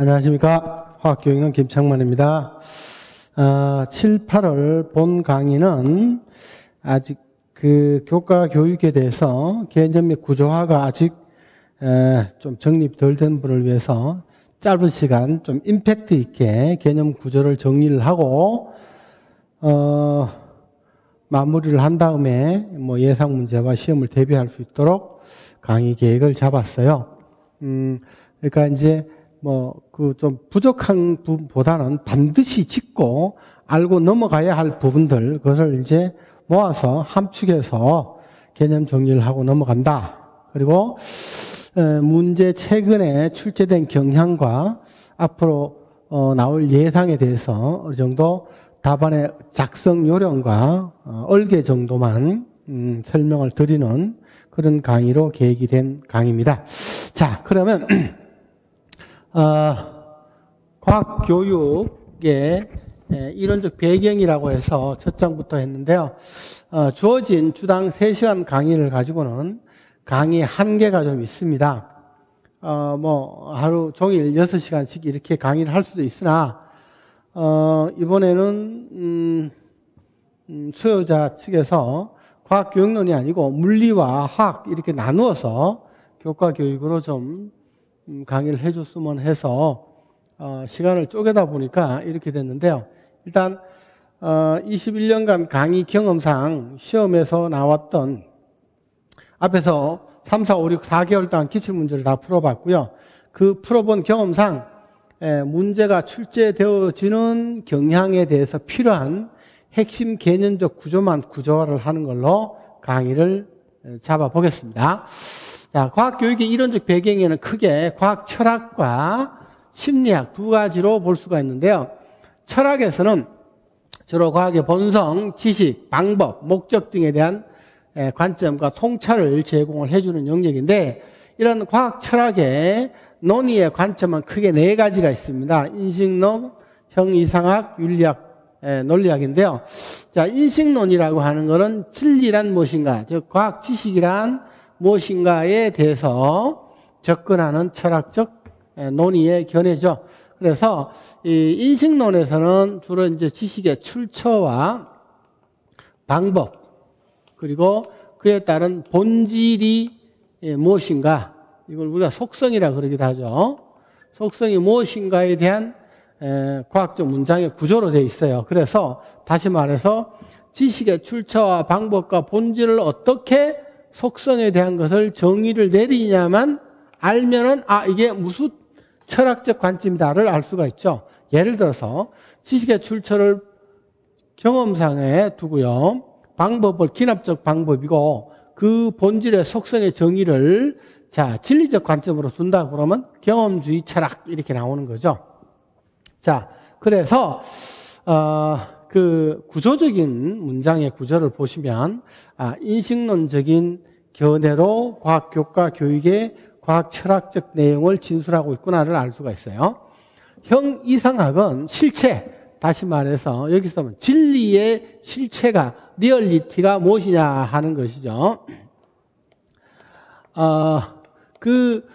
안녕하십니까. 화학교육은 김창만입니다. 7, 8월 본 강의는 아직 그 교과 교육에 대해서 개념 및 구조화가 아직 좀 정립 덜 된 분을 위해서 짧은 시간 좀 임팩트 있게 개념 구조를 정리를 하고 마무리를 한 다음에 뭐 예상 문제와 시험을 대비할 수 있도록 강의 계획을 잡았어요. 그러니까 이제 뭐 그 좀 부족한 부분보다는 반드시 짚고 알고 넘어가야 할 부분들, 그것을 이제 모아서 함축해서 개념 정리를 하고 넘어간다. 그리고 문제 최근에 출제된 경향과 앞으로 나올 예상에 대해서 어느 정도 답안의 작성 요령과 얼개 정도만 설명을 드리는 그런 강의로 계획이 된 강의입니다. 자, 그러면 과학교육의 이론적 배경이라고 해서 첫 장부터 했는데요. 주어진 주당 3시간 강의를 가지고는 강의 한계가 좀 있습니다. 뭐 하루 종일 6시간씩 이렇게 강의를 할 수도 있으나 이번에는 수요자 측에서 과학교육론이 아니고 물리와 화학 이렇게 나누어서 교과 교육으로 좀 강의를 해줬으면 해서 시간을 쪼개다 보니까 이렇게 됐는데요. 일단 21년간 강의 경험상 시험에서 나왔던 앞에서 3, 4, 5, 6, 4개월 동안 기출문제를 다 풀어봤고요. 그 풀어본 경험상 문제가 출제되어지는 경향에 대해서 필요한 핵심 개념적 구조만 구조화를 하는 걸로 강의를 잡아보겠습니다. 자, 과학교육의 이론적 배경에는 크게 과학 철학과 심리학 두 가지로 볼 수가 있는데요. 철학에서는 주로 과학의 본성, 지식, 방법, 목적 등에 대한 관점과 통찰을 제공을 해주는 영역인데, 이런 과학 철학의 논의의 관점은 크게 4가지가 있습니다. 인식론, 형이상학, 윤리학, 논리학인데요. 자, 인식론이라고 하는 것은 진리란 무엇인가, 즉 과학 지식이란 무엇인가에 대해서 접근하는 철학적 논의의 견해죠. 그래서 이 인식론에서는 주로 이제 지식의 출처와 방법, 그리고 그에 따른 본질이 무엇인가, 이걸 우리가 속성이라 그러기도 하죠. 속성이 무엇인가에 대한 과학적 문장의 구조로 되어 있어요. 그래서 다시 말해서 지식의 출처와 방법과 본질을 어떻게 속성에 대한 것을 정의를 내리냐만 알면은 이게 무슨 철학적 관점이다를 알 수가 있죠. 예를 들어서 지식의 출처를 경험상에 두고요, 방법을 기납적 방법이고 그 본질의 속성의 정의를 진리적 관점으로 둔다 그러면 경험주의 철학 이렇게 나오는 거죠. 자, 그래서 그 구조적인 문장의 구조를 보시면 인식론적인 견해로 과학교과 교육의 과학 철학적 내용을 진술하고 있구나를 알 수가 있어요. 형이상학은 실체, 다시 말해서 여기서 진리의 실체가, 리얼리티가 무엇이냐 하는 것이죠. 그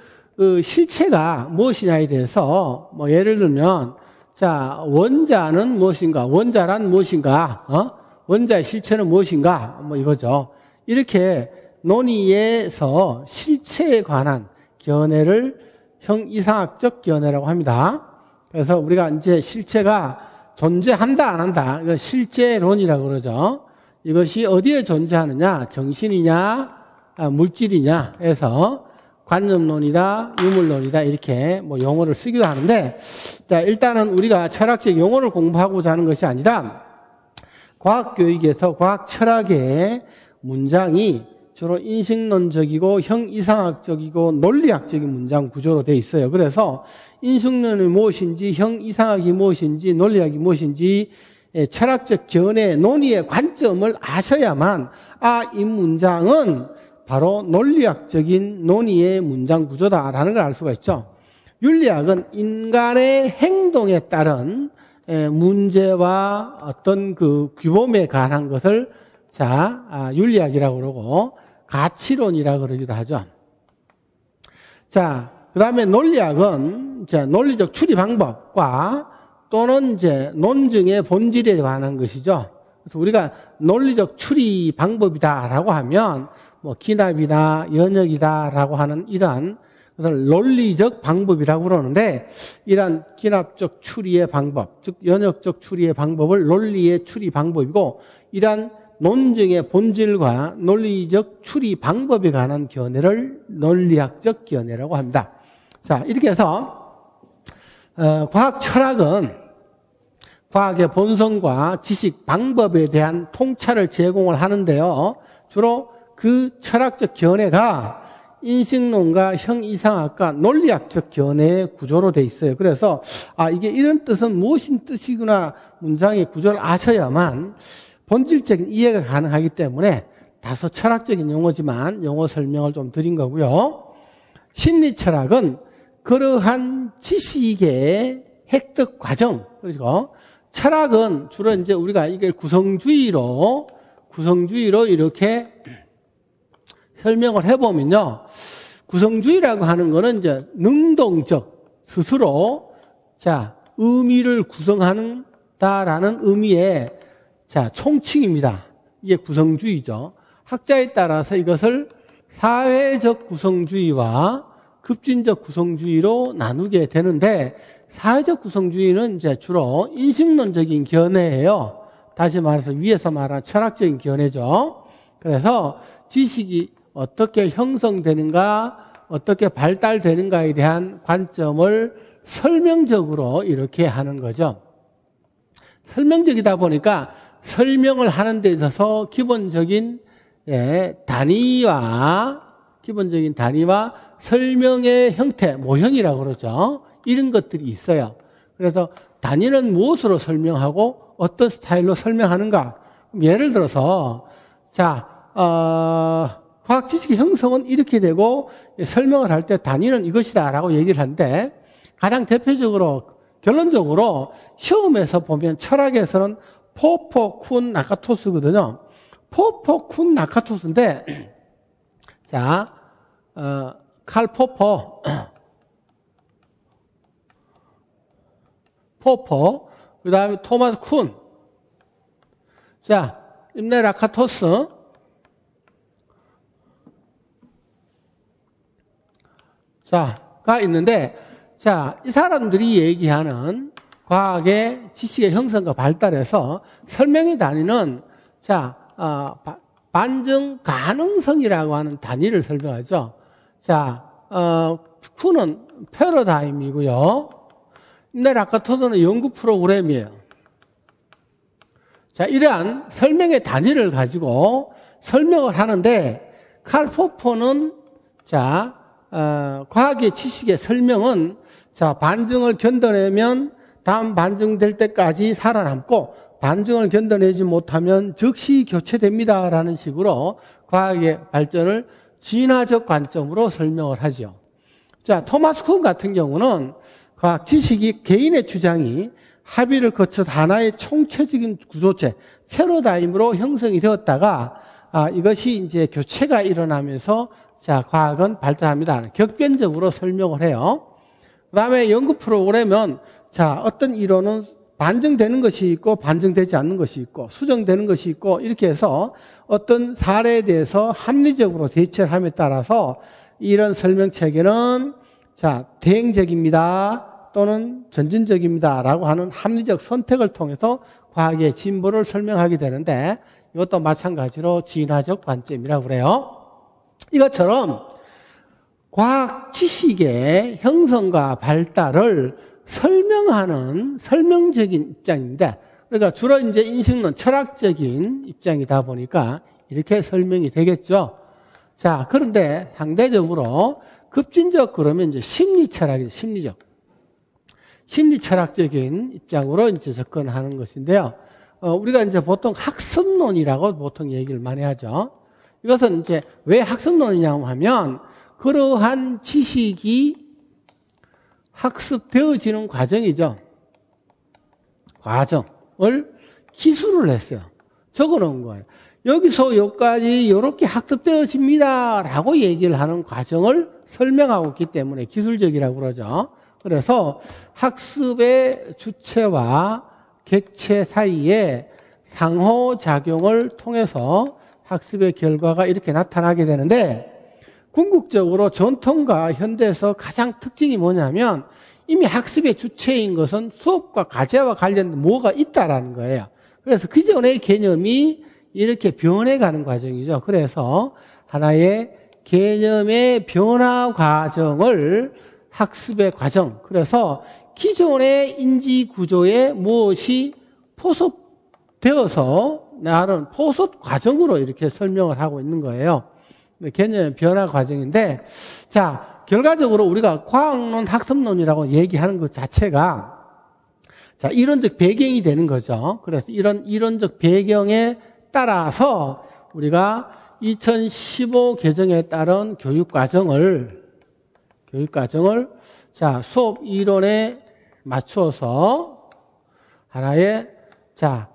실체가 무엇이냐에 대해서 뭐 예를 들면, 자, 원자는 무엇인가? 원자란 무엇인가? 원자의 실체는 무엇인가? 뭐 이거죠. 이렇게 논의에서 실체에 관한 견해를 형이상학적 견해라고 합니다. 그래서 우리가 이제 실체가 존재한다, 안 한다. 이거 실제론이라고 그러죠. 이것이 어디에 존재하느냐? 정신이냐? 물질이냐? 해서 관념론이다, 유물론이다, 이렇게 뭐 용어를 쓰기도 하는데, 자, 일단은 우리가 철학적 용어를 공부하고자 하는 것이 아니라 과학교육에서 과학 철학의 문장이 주로 인식론적이고 형이상학적이고 논리학적인 문장 구조로 되어 있어요. 그래서 인식론이 무엇인지, 형이상학이 무엇인지, 논리학이 무엇인지 철학적 견해, 논의의 관점을 아셔야만 이 문장은 바로 논리학적인 논의의 문장 구조다라는 걸 알 수가 있죠. 윤리학은 인간의 행동에 따른 문제와 어떤 그 규범에 관한 것을 윤리학이라고 그러고 가치론이라고 그러기도 하죠. 자, 그 다음에 논리학은 이제 논리적 추리 방법과 또는 이제 논증의 본질에 관한 것이죠. 그래서 우리가 논리적 추리 방법이다라고 하면 뭐 기납이나 연역이다라고 하는 이러한 그것을 논리적 방법이라고 그러는데, 이러한 기납적 추리의 방법, 즉 연역적 추리의 방법을 논리의 추리 방법이고, 이러한 논증의 본질과 논리적 추리 방법에 관한 견해를 논리학적 견해라고 합니다. 자, 이렇게 해서 과학 철학은 과학의 본성과 지식 방법에 대한 통찰을 제공을 하는데요. 주로 그 철학적 견해가 인식론과 형이상학과 논리학적 견해의 구조로 돼 있어요. 그래서 이게 이런 뜻은 무엇인 뜻이구나 문장의 구조를 아셔야만 본질적인 이해가 가능하기 때문에 다소 철학적인 용어지만 용어 설명을 좀 드린 거고요. 심리철학은 그러한 지식의 획득 과정, 그리고 철학은 주로 이제 우리가 이게 구성주의로 이렇게 설명을 해보면요. 구성주의라고 하는 거는 이제 능동적, 스스로, 의미를 구성한다라는 의미의, 총칭입니다. 이게 구성주의죠. 학자에 따라서 이것을 사회적 구성주의와 급진적 구성주의로 나누게 되는데, 사회적 구성주의는 이제 주로 인식론적인 견해예요. 다시 말해서 위에서 말한 철학적인 견해죠. 그래서 지식이 어떻게 형성되는가, 어떻게 발달되는가에 대한 관점을 설명적으로 이렇게 하는 거죠. 설명적이다 보니까 설명을 하는 데 있어서 기본적인 단위와 설명의 형태, 모형이라고 그러죠. 이런 것들이 있어요. 그래서 단위는 무엇으로 설명하고 어떤 스타일로 설명하는가. 예를 들어서 과학 지식의 형성은 이렇게 되고 설명을 할 때 단위는 이것이다라고 얘기를 하는데, 가장 대표적으로 결론적으로 시험에서 보면 철학에서는 포포, 쿤, 나카토스거든요. 포포, 쿤, 나카토스인데, 칼 포포, 그 다음에 토마스 쿤, 임레 라카토스, 가 있는데, 이 사람들이 얘기하는 과학의 지식의 형성과 발달에서 설명의 단위는, 반증 가능성이라고 하는 단위를 설명하죠. 쿤은 패러다임이고요. 임레 라카토스는 연구 프로그램이에요. 이러한 설명의 단위를 가지고 설명을 하는데, 칼 포퍼는 과학의 지식의 설명은 반증을 견뎌내면 다음 반증될 때까지 살아남고, 반증을 견뎌내지 못하면 즉시 교체됩니다라는 식으로 과학의 발전을 진화적 관점으로 설명을 하죠. 토마스 쿤 같은 경우는 과학 지식이 개인의 주장이 합의를 거쳐서 하나의 총체적인 구조체, 패러다임으로 형성이 되었다가 이것이 이제 교체가 일어나면서 과학은 발전합니다. 격변적으로 설명을 해요. 그 다음에 연구 프로그램은 어떤 이론은 반증되는 것이 있고 반증되지 않는 것이 있고 수정되는 것이 있고, 이렇게 해서 어떤 사례에 대해서 합리적으로 대처를 함에 따라서 이런 설명 체계는 대행적입니다 또는 전진적입니다 라고 하는 합리적 선택을 통해서 과학의 진보를 설명하게 되는데, 이것도 마찬가지로 진화적 관점이라고 그래요. 이것처럼 과학 지식의 형성과 발달을 설명하는 설명적인 입장인데, 그러니까 주로 이제 인식론, 철학적인 입장이다 보니까 이렇게 설명이 되겠죠. 그런데 상대적으로 급진적 그러면 이제 심리철학이죠. 심리철학적인 입장으로 이제 접근하는 것인데요. 우리가 이제 보통 학습론이라고 보통 얘기를 많이 하죠. 이것은 이제 왜 학습론이냐고 하면, 그러한 지식이 학습되어지는 과정이죠. 과정을 기술을 했어요. 적어 놓은 거예요. 여기서 여기까지 이렇게 학습되어집니다 라고 얘기를 하는 과정을 설명하고 있기 때문에 기술적이라고 그러죠. 그래서 학습의 주체와 객체 사이에 상호작용을 통해서 학습의 결과가 이렇게 나타나게 되는데, 궁극적으로 전통과 현대에서 가장 특징이 뭐냐면 이미 학습의 주체인 것은 수업과 과제와 관련된 뭐가 있다라는 거예요. 그래서 그 전의 개념이 이렇게 변해가는 과정이죠. 그래서 하나의 개념의 변화 과정을 학습의 과정, 그래서 기존의 인지 구조에 무엇이 포섭되어서 나는 포섭 과정으로 이렇게 설명을 하고 있는 거예요. 개념의 변화 과정인데, 자, 결과적으로 우리가 과학론, 학습론이라고 얘기하는 것 자체가, 자, 이론적 배경이 되는 거죠. 그래서 이런 이론적 배경에 따라서 우리가 2015 개정에 따른 교육과정을 자, 수업 이론에 맞추어서 하나의, 자,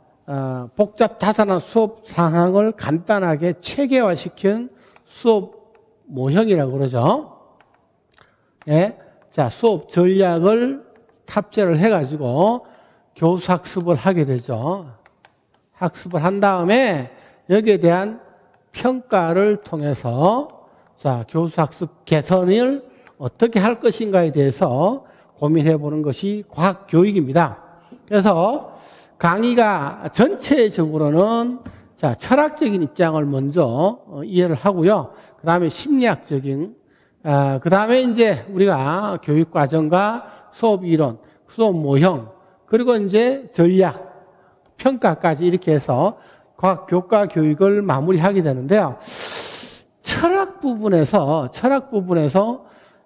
복잡 다산한 수업 상황을 간단하게 체계화시킨 수업 모형이라고 그러죠. 예. 자, 수업 전략을 탑재를 해가지고 교수 학습을 하게 되죠. 학습을 한 다음에 여기에 대한 평가를 통해서, 자, 교수 학습 개선을 어떻게 할 것인가에 대해서 고민해 보는 것이 과학 교육입니다. 그래서 강의가 전체적으로는, 자, 철학적인 입장을 먼저 이해를 하고요. 그 다음에 심리학적인, 그 다음에 이제 우리가 교육과정과 수업 이론, 수업 모형, 그리고 이제 전략, 평가까지 이렇게 해서 과학 교과 교육을 마무리하게 되는데요. 철학 부분에서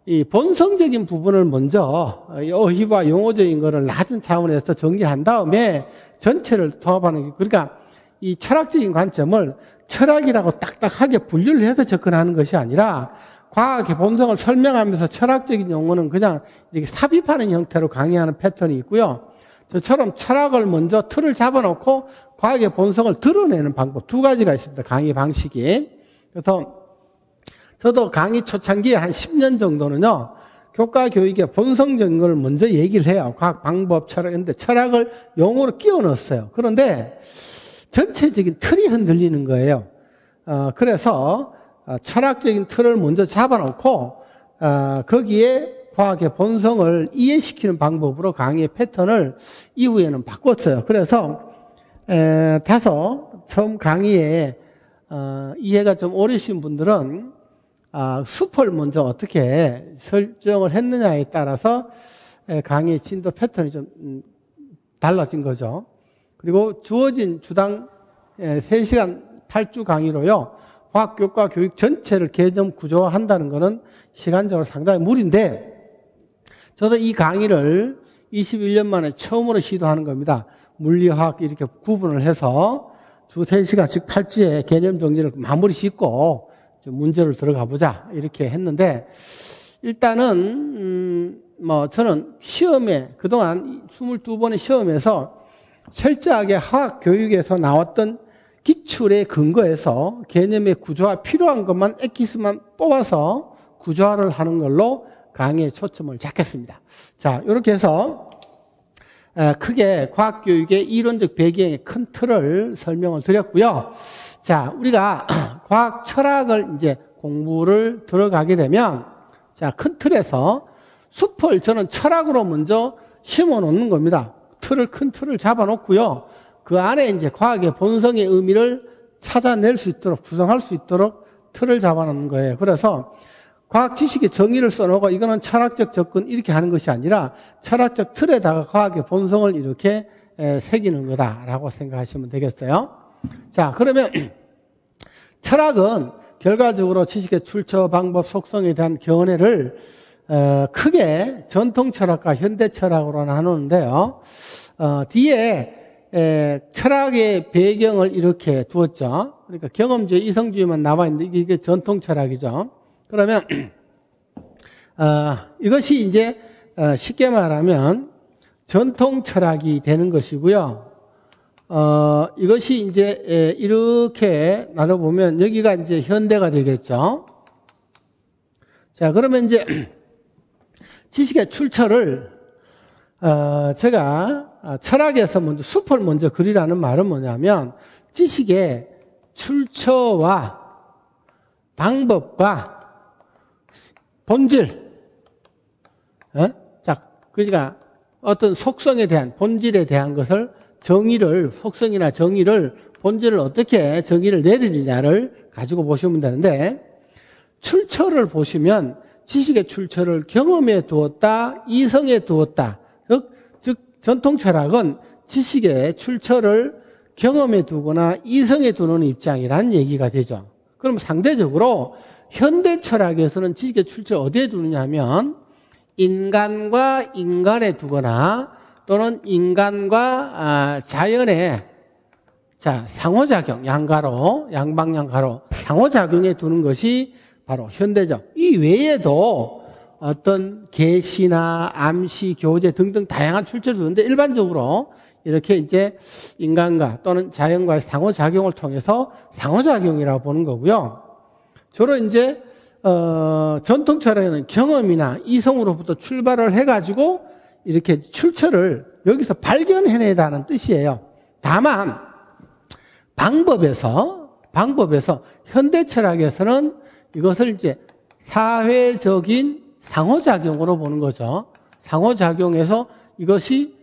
이 본성적인 부분을 먼저 어휘와 용어적인 거를 낮은 차원에서 정리한 다음에 전체를 통합하는 게, 그러니까 이 철학적인 관점을 철학이라고 딱딱하게 분류를 해서 접근하는 것이 아니라 과학의 본성을 설명하면서 철학적인 용어는 그냥 이렇게 삽입하는 형태로 강의하는 패턴이 있고요. 저처럼 철학을 먼저 틀을 잡아놓고 과학의 본성을 드러내는 방법 두 가지가 있습니다. 강의 방식이. 그래서 저도 강의 초창기에 한 10년 정도는요, 교과 교육의 본성적인 걸 먼저 얘기를 해요. 과학 방법, 철학. 근데 철학을 용어로 끼워 넣었어요. 그런데 전체적인 틀이 흔들리는 거예요. 그래서 철학적인 틀을 먼저 잡아놓고 거기에 과학의 본성을 이해시키는 방법으로 강의의 패턴을 이후에는 바꿨어요. 그래서 다소 처음 강의에 이해가 좀 어려우신 분들은 숲을 먼저 어떻게 설정을 했느냐에 따라서 강의 진도 패턴이 좀 달라진 거죠. 그리고 주어진 주당 3시간 8주 강의로요, 과학교과 교육 전체를 개념 구조화한다는 것은 시간적으로 상당히 무리인데, 저도 이 강의를 21년 만에 처음으로 시도하는 겁니다. 물리화학 이렇게 구분을 해서 주 3시간씩 8주에 개념 정리를 마무리 짓고 문제를 들어가 보자 이렇게 했는데, 일단은 저는 시험에 그동안 22번의 시험에서 철저하게 화학 교육에서 나왔던 기출에 근거해서 개념의 구조화 필요한 것만 엑기스만 뽑아서 구조화를 하는 걸로 강의에 초점을 잡겠습니다. 자, 이렇게 해서 크게 과학 교육의 이론적 배경의 큰 틀을 설명을 드렸고요. 자, 우리가 과학 철학을 이제 공부를 들어가게 되면, 자, 큰 틀에서 숲을 저는 철학으로 먼저 심어 놓는 겁니다. 큰 틀을 잡아 놓고요. 그 안에 이제 과학의 본성의 의미를 찾아낼 수 있도록, 구성할 수 있도록 틀을 잡아 놓는 거예요. 그래서 과학 지식의 정의를 써놓고 이거는 철학적 접근 이렇게 하는 것이 아니라 철학적 틀에다가 과학의 본성을 이렇게 새기는 거다라고 생각하시면 되겠어요. 자, 그러면 철학은 결과적으로 지식의 출처, 방법, 속성에 대한 견해를 크게 전통 철학과 현대 철학으로 나누는데요. 뒤에 철학의 배경을 이렇게 두었죠. 그러니까 경험주의, 이성주의만 나와 있는데 이게 전통 철학이죠. 그러면 이것이 이제 쉽게 말하면 전통 철학이 되는 것이고요. 이것이 이제 이렇게 나눠보면 여기가 이제 현대가 되겠죠. 자, 그러면 이제 지식의 출처를 제가 철학에서 먼저 숲을 먼저 그리라는 말은 뭐냐면 지식의 출처와 방법과 본질, 자, 그러니까 어떤 속성에 대한 본질에 대한 것을 정의를 속성이나 정의를 본질을 어떻게 정의를 내리느냐를 가지고 보시면 되는데 출처를 보시면 지식의 출처를 경험에 두었다, 이성에 두었다. 즉 전통 철학은 지식의 출처를 경험에 두거나 이성에 두는 입장이라는 얘기가 되죠. 그럼 상대적으로 현대 철학에서는 지식의 출처를 어디에 두느냐 하면 인간과 인간에 두거나 또는 인간과 자연의 상호작용, 양방향가로 상호작용에 두는 것이 바로 현대적. 이 외에도 어떤 계시나 암시, 교제 등등 다양한 출처를 두는데 일반적으로 이렇게 이제 인간과 또는 자연과의 상호작용을 통해서 상호작용이라고 보는 거고요. 주로 이제 전통 철학에는 경험이나 이성으로부터 출발을 해가지고 이렇게 출처를 여기서 발견해내다는 뜻이에요. 다만 방법에서 현대 철학에서는 이것을 이제 사회적인 상호작용으로 보는 거죠. 상호작용에서 이것이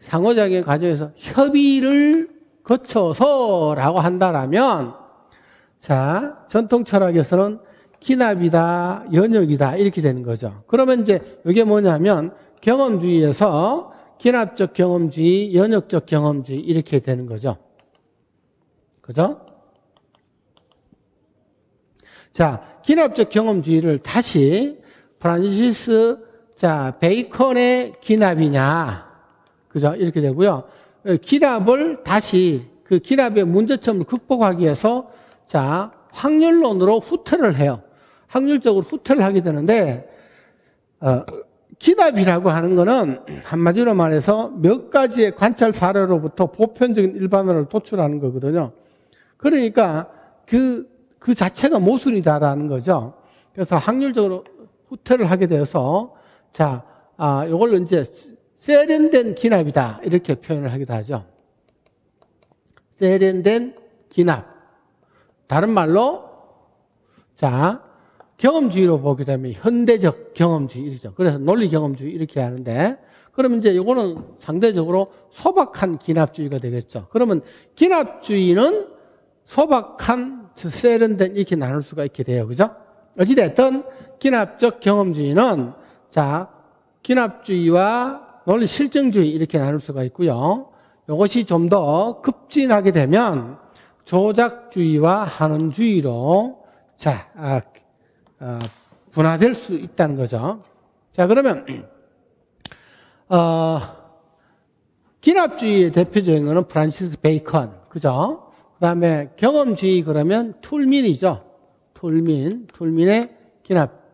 상호작용 과정에서 협의를 거쳐서라고 한다라면 자, 전통 철학에서는 기납이다, 연역이다 이렇게 되는 거죠. 그러면 이제 이게 뭐냐면 경험주의에서 기납적 경험주의, 연역적 경험주의 이렇게 되는 거죠. 그죠? 자, 기납적 경험주의를 다시 프란시스 베이컨의 기납이냐, 그죠? 이렇게 되고요. 기납을 다시 그 기납의 문제점을 극복하기 위해서 확률론으로 후퇴를 해요. 확률적으로 후퇴를 하게 되는데 기납이라고 하는 거는 한마디로 말해서 몇 가지의 관찰 사례로부터 보편적인 일반론을 도출하는 거거든요. 그러니까 그 자체가 모순이다라는 거죠. 그래서 확률적으로 후퇴를 하게 되어서 이걸로 이제 세련된 기납이다 이렇게 표현을 하기도 하죠. 세련된 기납. 다른 말로 경험주의로 보게 되면 현대적 경험주의죠. 그래서 논리 경험주의 이렇게 하는데 그러면 이제 이거는 상대적으로 소박한 기납주의가 되겠죠. 그러면 기납주의는 소박한 세련된 이렇게 나눌 수가 있게 돼요. 그죠? 어찌됐든 기납적 경험주의는 기납주의와 논리 실증주의 이렇게 나눌 수가 있고요. 이것이 좀 더 급진하게 되면 조작주의와 한원주의로 분화될 수 있다는 거죠. 자, 그러면 기납주의의 대표적인 거는 프란시스 베이컨, 그죠? 그다음에 경험주의 그러면 툴민이죠. 툴민의 기납.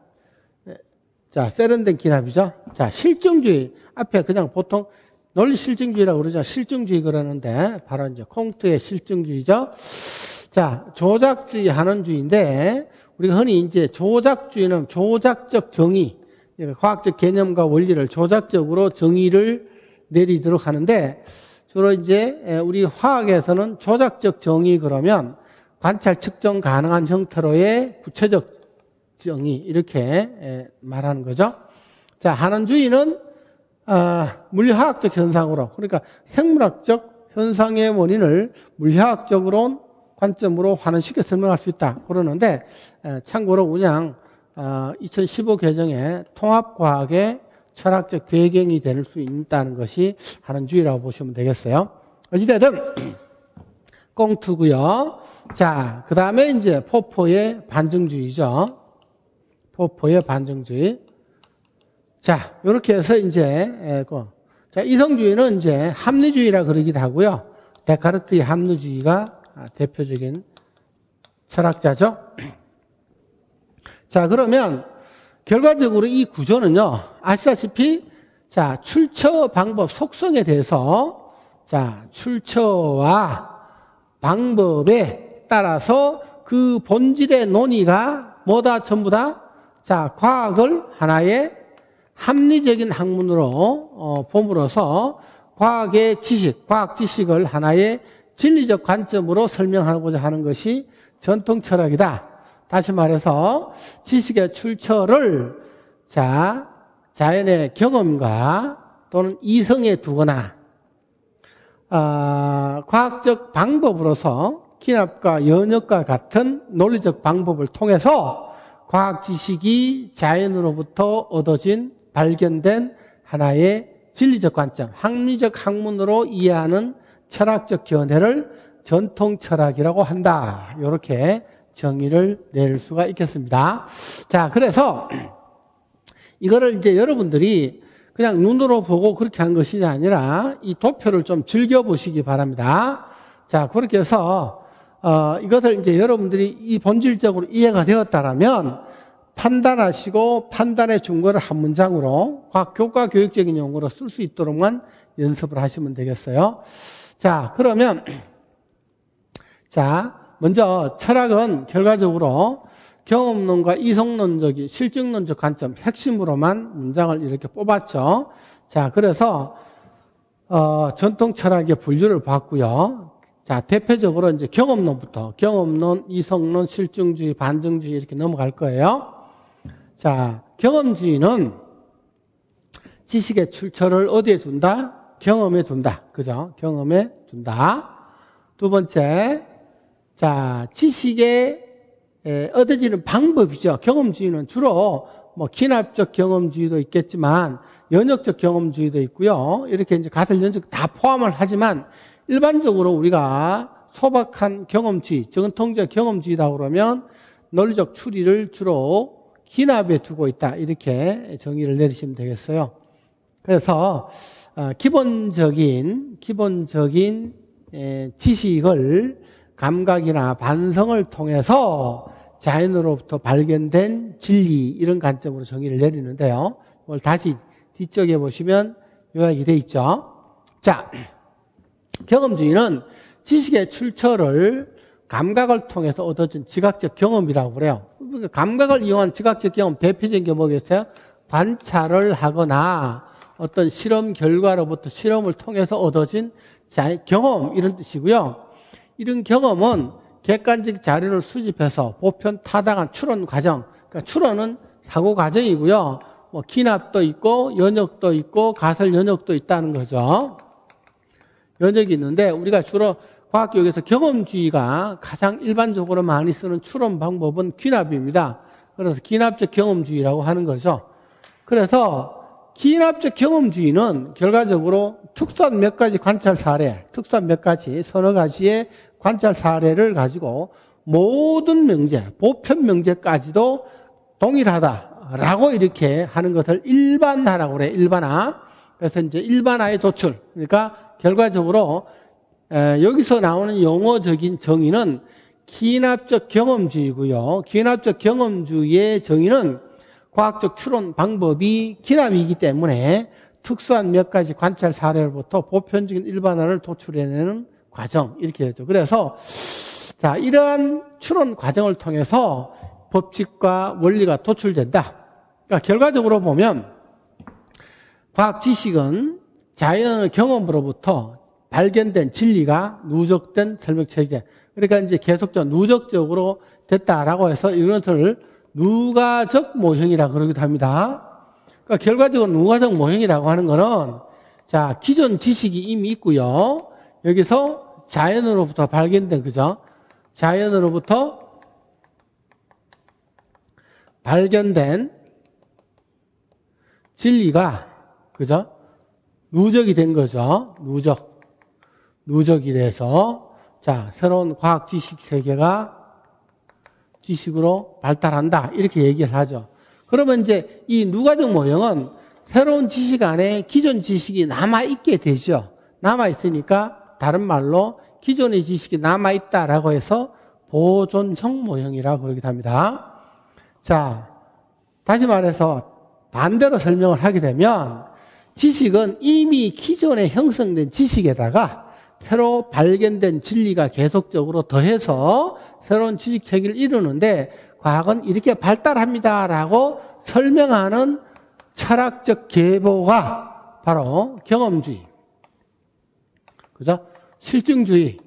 세련된 기납이죠. 실증주의 앞에 그냥 보통 논리 실증주의라고 그러죠. 실증주의 그러는데 바로 이제 콩트의 실증주의죠. 조작주의, 한원주의인데 우리가 흔히 이제 조작주의는 조작적 정의, 과학적 개념과 원리를 조작적으로 정의를 내리도록 하는데 주로 이제 우리 화학에서는 조작적 정의 그러면 관찰 측정 가능한 형태로의 구체적 정의 이렇게 말하는 거죠. 한원주의는 물리화학적 현상으로 그러니까 생물학적 현상의 원인을 물리화학적으로 관점으로 환원시켜 설명할 수 있다 그러는데 참고로 그냥 2015 개정에 통합과학의 철학적 배경이 될 수 있다는 것이 한원주의라고 보시면 되겠어요. 어찌되든 꽁투고요. 그 다음에 이제 포포의 반증주의죠. 포포의 반증주의. 이렇게 해서 이제 이성주의는 이제 합리주의라 그러기도 하고요. 데카르트의 합리주의가 대표적인 철학자죠. 그러면 결과적으로 이 구조는요, 아시다시피, 출처 방법 속성에 대해서, 출처와 방법에 따라서 그 본질의 논의가 뭐다? 전부 다 자, 과학을 하나의 합리적인 학문으로 봄으로써 과학의 지식, 과학 지식을 하나의 진리적 관점으로 설명하고자 하는 것이 전통 철학이다. 다시 말해서 지식의 출처를 자연의 경험과 또는 이성에 두거나 과학적 방법으로서 기납과 연역과 같은 논리적 방법을 통해서 과학 지식이 자연으로부터 얻어진 발견된 하나의 진리적 관점, 합리적 학문으로 이해하는 철학적 견해를 전통 철학이라고 한다. 이렇게 정의를 내릴 수가 있겠습니다. 자, 그래서 이거를 이제 여러분들이 그냥 눈으로 보고 그렇게 한 것이 아니라 이 도표를 좀 즐겨보시기 바랍니다. 자, 그렇게 해서 이것을 이제 여러분들이 이 본질적으로 이해가 되었다라면 판단하시고 판단의 준거를 한 문장으로 교과 교육적인 용어로 쓸 수 있도록만 연습을 하시면 되겠어요. 자, 그러면 먼저 철학은 결과적으로 경험론과 이성론적인 실증론적 관점 핵심으로만 문장을 이렇게 뽑았죠. 자, 그래서 전통 철학의 분류를 봤고요. 자, 대표적으로 이제 경험론부터 경험론, 이성론, 실증주의, 반증주의 이렇게 넘어갈 거예요. 자, 경험주의는 지식의 출처를 어디에 둔다? 경험에 둔다. 그죠? 경험에 둔다. 두 번째, 자, 지식의 얻어지는 방법이죠. 경험주의는 주로 뭐 기납적 경험주의도 있겠지만 연역적 경험주의도 있고요. 이렇게 이제 가설 연역 다 포함을 하지만 일반적으로 우리가 소박한 경험주의, 전통적 경험주의라고 그러면 논리적 추리를 주로 기납에 두고 있다. 이렇게 정의를 내리시면 되겠어요. 그래서 기본적인 지식을 감각이나 반성을 통해서 자연으로부터 발견된 진리 이런 관점으로 정의를 내리는데요. 이걸 다시 뒤쪽에 보시면 요약이 돼 있죠. 자, 경험주의는 지식의 출처를 감각을 통해서 얻어진 지각적 경험이라고 그래요. 감각을 이용한 지각적 경험 대표적인 게 뭐겠어요? 관찰을 하거나 어떤 실험 결과로부터 실험을 통해서 얻어진 경험 이런 뜻이고요. 이런 경험은 객관적 자료를 수집해서 보편 타당한 추론 과정, 그러니까 추론은 사고 과정이고요. 뭐 기납도 있고 연역도 있고 가설 연역도 있다는 거죠. 연역이 있는데 우리가 주로 과학교육에서 경험주의가 가장 일반적으로 많이 쓰는 추론 방법은 기납입니다. 그래서 기납적 경험주의라고 하는 거죠. 그래서 기납적 경험주의는 결과적으로 특수한 몇 가지 관찰 사례, 특수한 몇 가지, 서너 가지의 관찰 사례를 가지고 모든 명제, 보편 명제까지도 동일하다라고 이렇게 하는 것을 일반화라고 그래요. 일반화. 그래서 이제 일반화의 도출. 그러니까 결과적으로 여기서 나오는 용어적인 정의는 기납적 경험주의고요. 기납적 경험주의의 정의는 과학적 추론 방법이 기납이기 때문에 특수한 몇 가지 관찰 사례로부터 보편적인 일반화를 도출해내는 과정 이렇게 되죠. 그래서 자, 이러한 추론 과정을 통해서 법칙과 원리가 도출된다. 그러니까 결과적으로 보면 과학 지식은 자연의 경험으로부터 발견된 진리가 누적된 설명 체계. 그러니까 이제 계속적으로 누적적으로 됐다라고 해서 이것을 누가적 모형이라고 그러기도 합니다. 그러니까 결과적으로 누가적 모형이라고 하는 거는 자, 기존 지식이 이미 있고요. 여기서 자연으로부터 발견된 그죠? 자연으로부터 발견된 진리가 그죠? 누적이 된 거죠. 누적이 돼서 자, 새로운 과학 지식 세계가 지식으로 발달한다. 이렇게 얘기를 하죠. 그러면 이제 이 누가적 모형은 새로운 지식 안에 기존 지식이 남아있게 되죠. 남아있으니까 다른 말로 기존의 지식이 남아있다라고 해서 보존형 모형이라고 그러기도 합니다. 자, 다시 말해서 반대로 설명을 하게 되면 지식은 이미 기존에 형성된 지식에다가 새로 발견된 진리가 계속적으로 더해서 새로운 지식 체계를 이루는데 과학은 이렇게 발달합니다라고 설명하는 철학적 계보가 바로 경험주의, 그죠? 실증주의,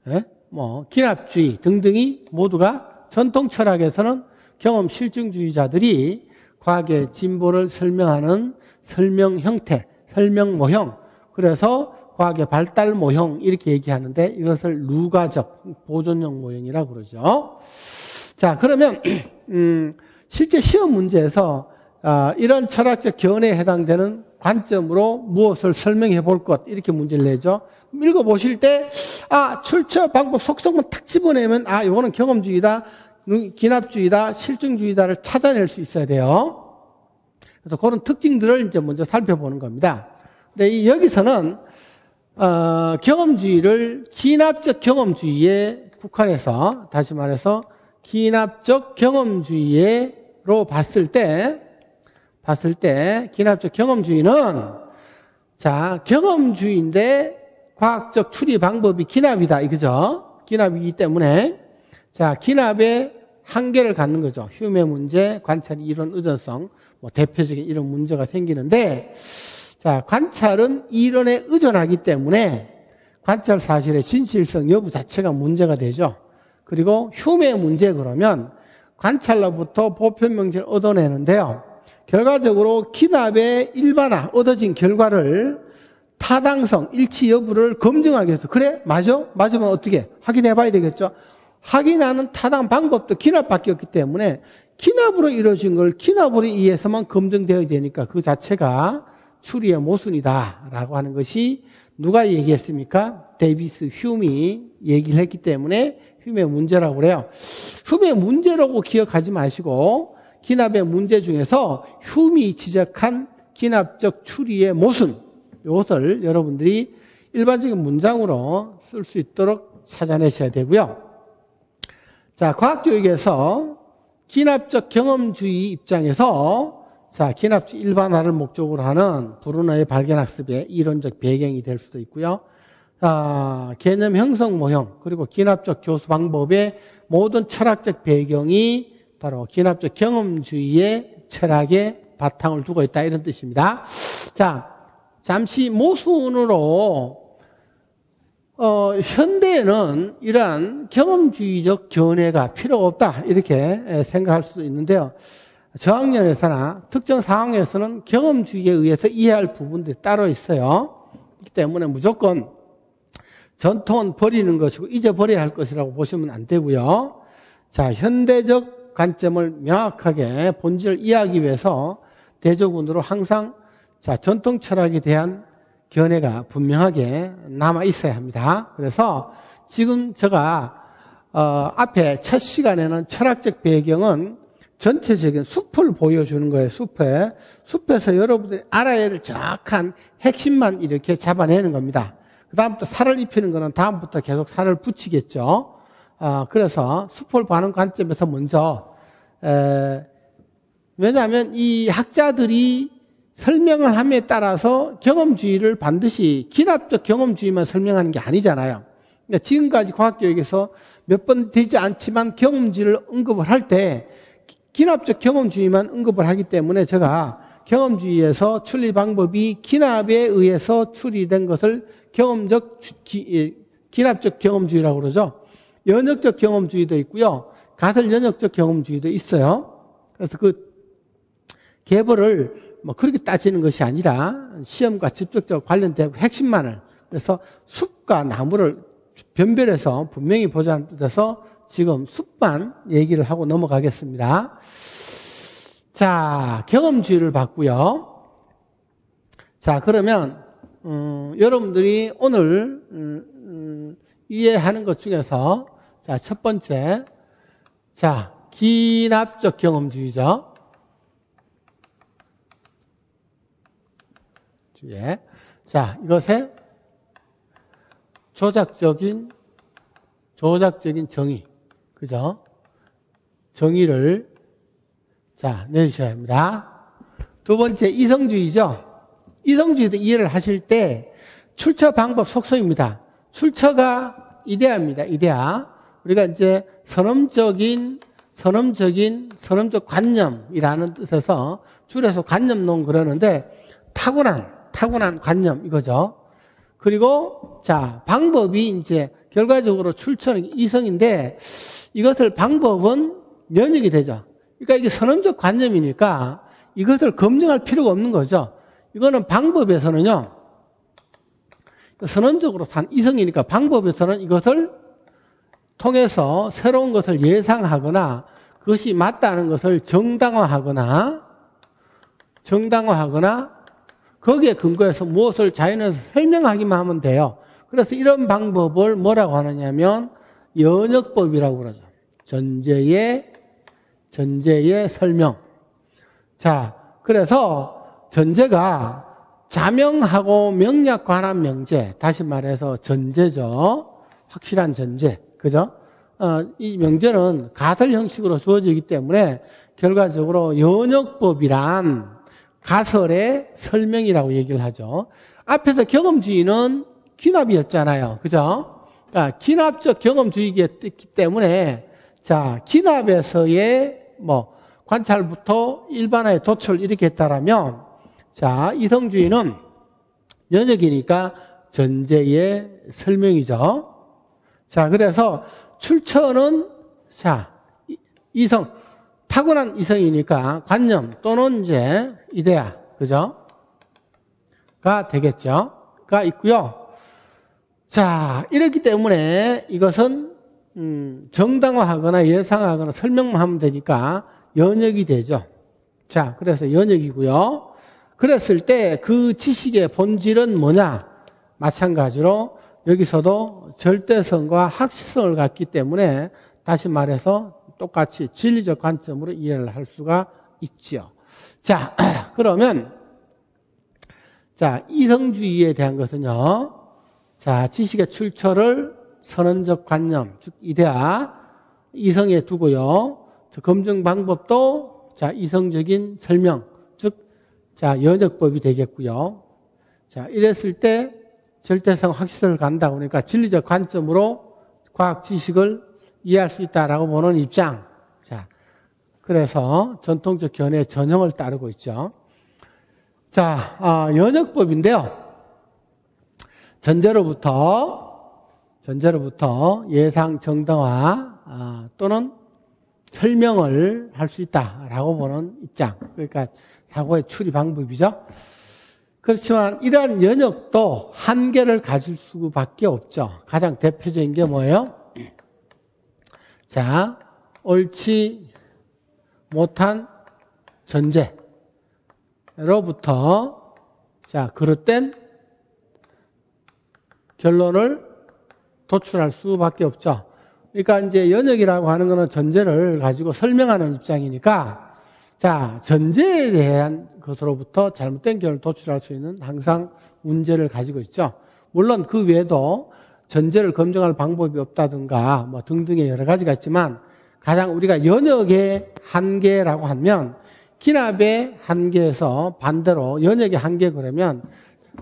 예? 뭐 기납주의 등등이 모두가 전통 철학에서는 경험 실증주의자들이 과학의 진보를 설명하는 설명 형태, 설명 모형, 그래서 과학의 발달 모형 이렇게 얘기하는데 이것을 루가적 보존형 모형이라고 그러죠. 자, 그러면 실제 시험 문제에서 이런 철학적 견해에 해당되는 관점으로 무엇을 설명해 볼 것, 이렇게 문제를 내죠. 읽어보실 때 출처 방법 속성만 탁 집어내면 이거는 경험주의다, 기납주의다, 실증주의다를 찾아낼 수 있어야 돼요. 그래서 그런 특징들을 이제 먼저 살펴보는 겁니다. 근데 여기서는 경험주의를 기납적 경험주의에 국한해서, 다시 말해서 기납적 경험주의로 봤을 때 기납적 경험주의는 경험주의인데 과학적 추리 방법이 기납이다 이거죠. 기납이기 때문에 기납의 한계를 갖는 거죠. 휴메 문제, 관찰 이론 의존성, 뭐 대표적인 이런 문제가 생기는데, 관찰은 이론에 의존하기 때문에 관찰 사실의 진실성 여부 자체가 문제가 되죠. 그리고 휴메 문제, 그러면 관찰로부터 보편 명제를 얻어내는데요. 결과적으로 기납의 일반화, 얻어진 결과를 타당성, 일치 여부를 검증하기 위해서, 그래? 맞으면 어떻게? 확인해 봐야 되겠죠? 확인하는 타당 방법도 기납밖에 없기 때문에 기납으로 이루어진 걸 기납으로 의해서만 검증되어야 되니까 그 자체가 추리의 모순이다라고 하는 것이 누가 얘기했습니까? 데이비스 휴미 얘기를 했기 때문에 휴메 문제라고 그래요. 휴메 문제라고 기억하지 마시고 기납의 문제 중에서 휴미 지적한 기납적 추리의 모순, 이것을 여러분들이 일반적인 문장으로 쓸 수 있도록 찾아내셔야 되고요. 과학교육에서 기납적 경험주의 입장에서 기납적 일반화를 목적으로 하는 브루너의 발견학습의 이론적 배경이 될 수도 있고요. 개념 형성 모형, 그리고 기납적 교수 방법의 모든 철학적 배경이 바로 기납적 경험주의의 철학의 바탕을 두고 있다, 이런 뜻입니다. 잠시 모순으로 현대에는 이러한 경험주의적 견해가 필요가 없다, 이렇게 생각할 수도 있는데요. 저학년에서나 특정 상황에서는 경험주의에 의해서 이해할 부분들이 따로 있어요. 그렇기 때문에 무조건 전통은 버리는 것이고 잊어버려야 할 것이라고 보시면 안 되고요. 현대적 관점을 명확하게 본질을 이해하기 위해서 대조군으로 항상 전통 철학에 대한 견해가 분명하게 남아 있어야 합니다. 그래서 지금 제가 앞에 첫 시간에는 철학적 배경은 전체적인 숲을 보여주는 거예요. 숲에서 여러분들이 알아야 할 정확한 핵심만 이렇게 잡아내는 겁니다. 그 다음부터 살을 입히는 거는 다음부터 계속 살을 붙이겠죠. 그래서 숲을 보는 관점에서 먼저, 왜냐하면 이 학자들이 설명을 함에 따라서 경험주의를 반드시 기납적 경험주의만 설명하는 게 아니잖아요. 그러니까 지금까지 과학교육에서 몇 번 되지 않지만 경험주의를 언급을 할 때 기납적 경험주의만 언급을 하기 때문에 제가 경험주의에서 추리 방법이 기납에 의해서 추리된 것을 기납적 경험주의라고 그러죠. 연역적 경험주의도 있고요. 가설 연역적 경험주의도 있어요. 그래서 그 계보를 그렇게 따지는 것이 아니라 시험과 직접적으로 관련된 핵심만을, 그래서 숲과 나무를 변별해서 분명히 보자는 뜻에서 지금 숲만 얘기를 하고 넘어가겠습니다. 경험주의를 봤고요. 그러면 여러분들이 오늘 이해하는 것 중에서 첫 번째, 기납적 경험주의죠. 이것의 조작적인 정의, 그죠? 정의를 내주셔야 합니다. 두 번째, 이성주의죠. 이성주의도 이해를 하실 때 출처 방법 속성입니다. 출처가 이데아입니다. 이데아. 우리가 이제 선험적인 선험적 관념이라는 뜻에서 줄여서 관념론 그러는데 타고난 관념 이거죠. 그리고 자, 방법이 이제 결과적으로 출처는 이성인데 이것을 방법은 연역이 되죠. 그러니까 이게 선험적 관념이니까 이것을 검증할 필요가 없는 거죠. 이거는 방법에서는요. 선언적으로 산 이성이니까 방법에서는 이것을 통해서 새로운 것을 예상하거나 그것이 맞다는 것을 정당화하거나 거기에 근거해서 무엇을 자연에서 설명하기만 하면 돼요. 그래서 이런 방법을 뭐라고 하느냐면 연역법이라고 그러죠. 전제의 설명. 자, 그래서 전제가 자명하고 명약 관한 명제, 다시 말해서 전제죠. 확실한 전제, 그죠? 이 명제는 가설 형식으로 주어지기 때문에 결과적으로 연역법이란 가설의 설명이라고 얘기를 하죠. 앞에서 경험주의는 기납이었잖아요. 그죠? 그러니까 기납적 경험주의이기 때문에 자, 기납에서의 관찰부터 일반화의 도출 이렇게 했다라면 자, 이성주의는 연역이니까 전제의 설명이죠. 자, 그래서 출처는 자, 타고난 이성이니까 관념 또는 이제 이데아, 그죠? 가 되겠죠. 가 있고요. 자, 이렇기 때문에 이것은 정당화하거나 예상하거나 설명만 하면 되니까 연역이 되죠. 자, 그래서 연역이고요. 그랬을 때 그 지식의 본질은 뭐냐? 마찬가지로 여기서도 절대성과 확실성을 갖기 때문에 다시 말해서 똑같이 진리적 관점으로 이해를 할 수가 있지요. 자, 그러면 자, 이성주의에 대한 것은요. 자, 지식의 출처를 선언적 관념, 즉 이데아, 이성에 두고요. 검증 방법도 자, 이성적인 설명, 즉 자, 연역법이 되겠고요. 자, 이랬을 때 절대성 확실성을 간다고 그러니까 진리적 관점으로 과학 지식을 이해할 수 있다라고 보는 입장. 자, 그래서 전통적 견해 전형을 따르고 있죠. 자, 연역법인데요. 전제로부터 예상 정당화 또는 설명을 할 수 있다라고 보는 입장. 그러니까 사고의 추리 방법이죠. 그렇지만 이러한 연역도 한계를 가질 수밖에 없죠. 가장 대표적인 게 뭐예요? 자, 옳지 못한 전제로부터 자, 그릇된 결론을 도출할 수밖에 없죠. 그러니까 이제 연역이라고 하는 것은 전제를 가지고 설명하는 입장이니까 자, 전제에 대한 것으로부터 잘못된 결론을 도출할 수 있는 항상 문제를 가지고 있죠. 물론 그 외에도 전제를 검증할 방법이 없다든가 등등의 여러 가지가 있지만 가장 우리가 연역의 한계라고 하면 기납의 한계에서 반대로 연역의 한계 그러면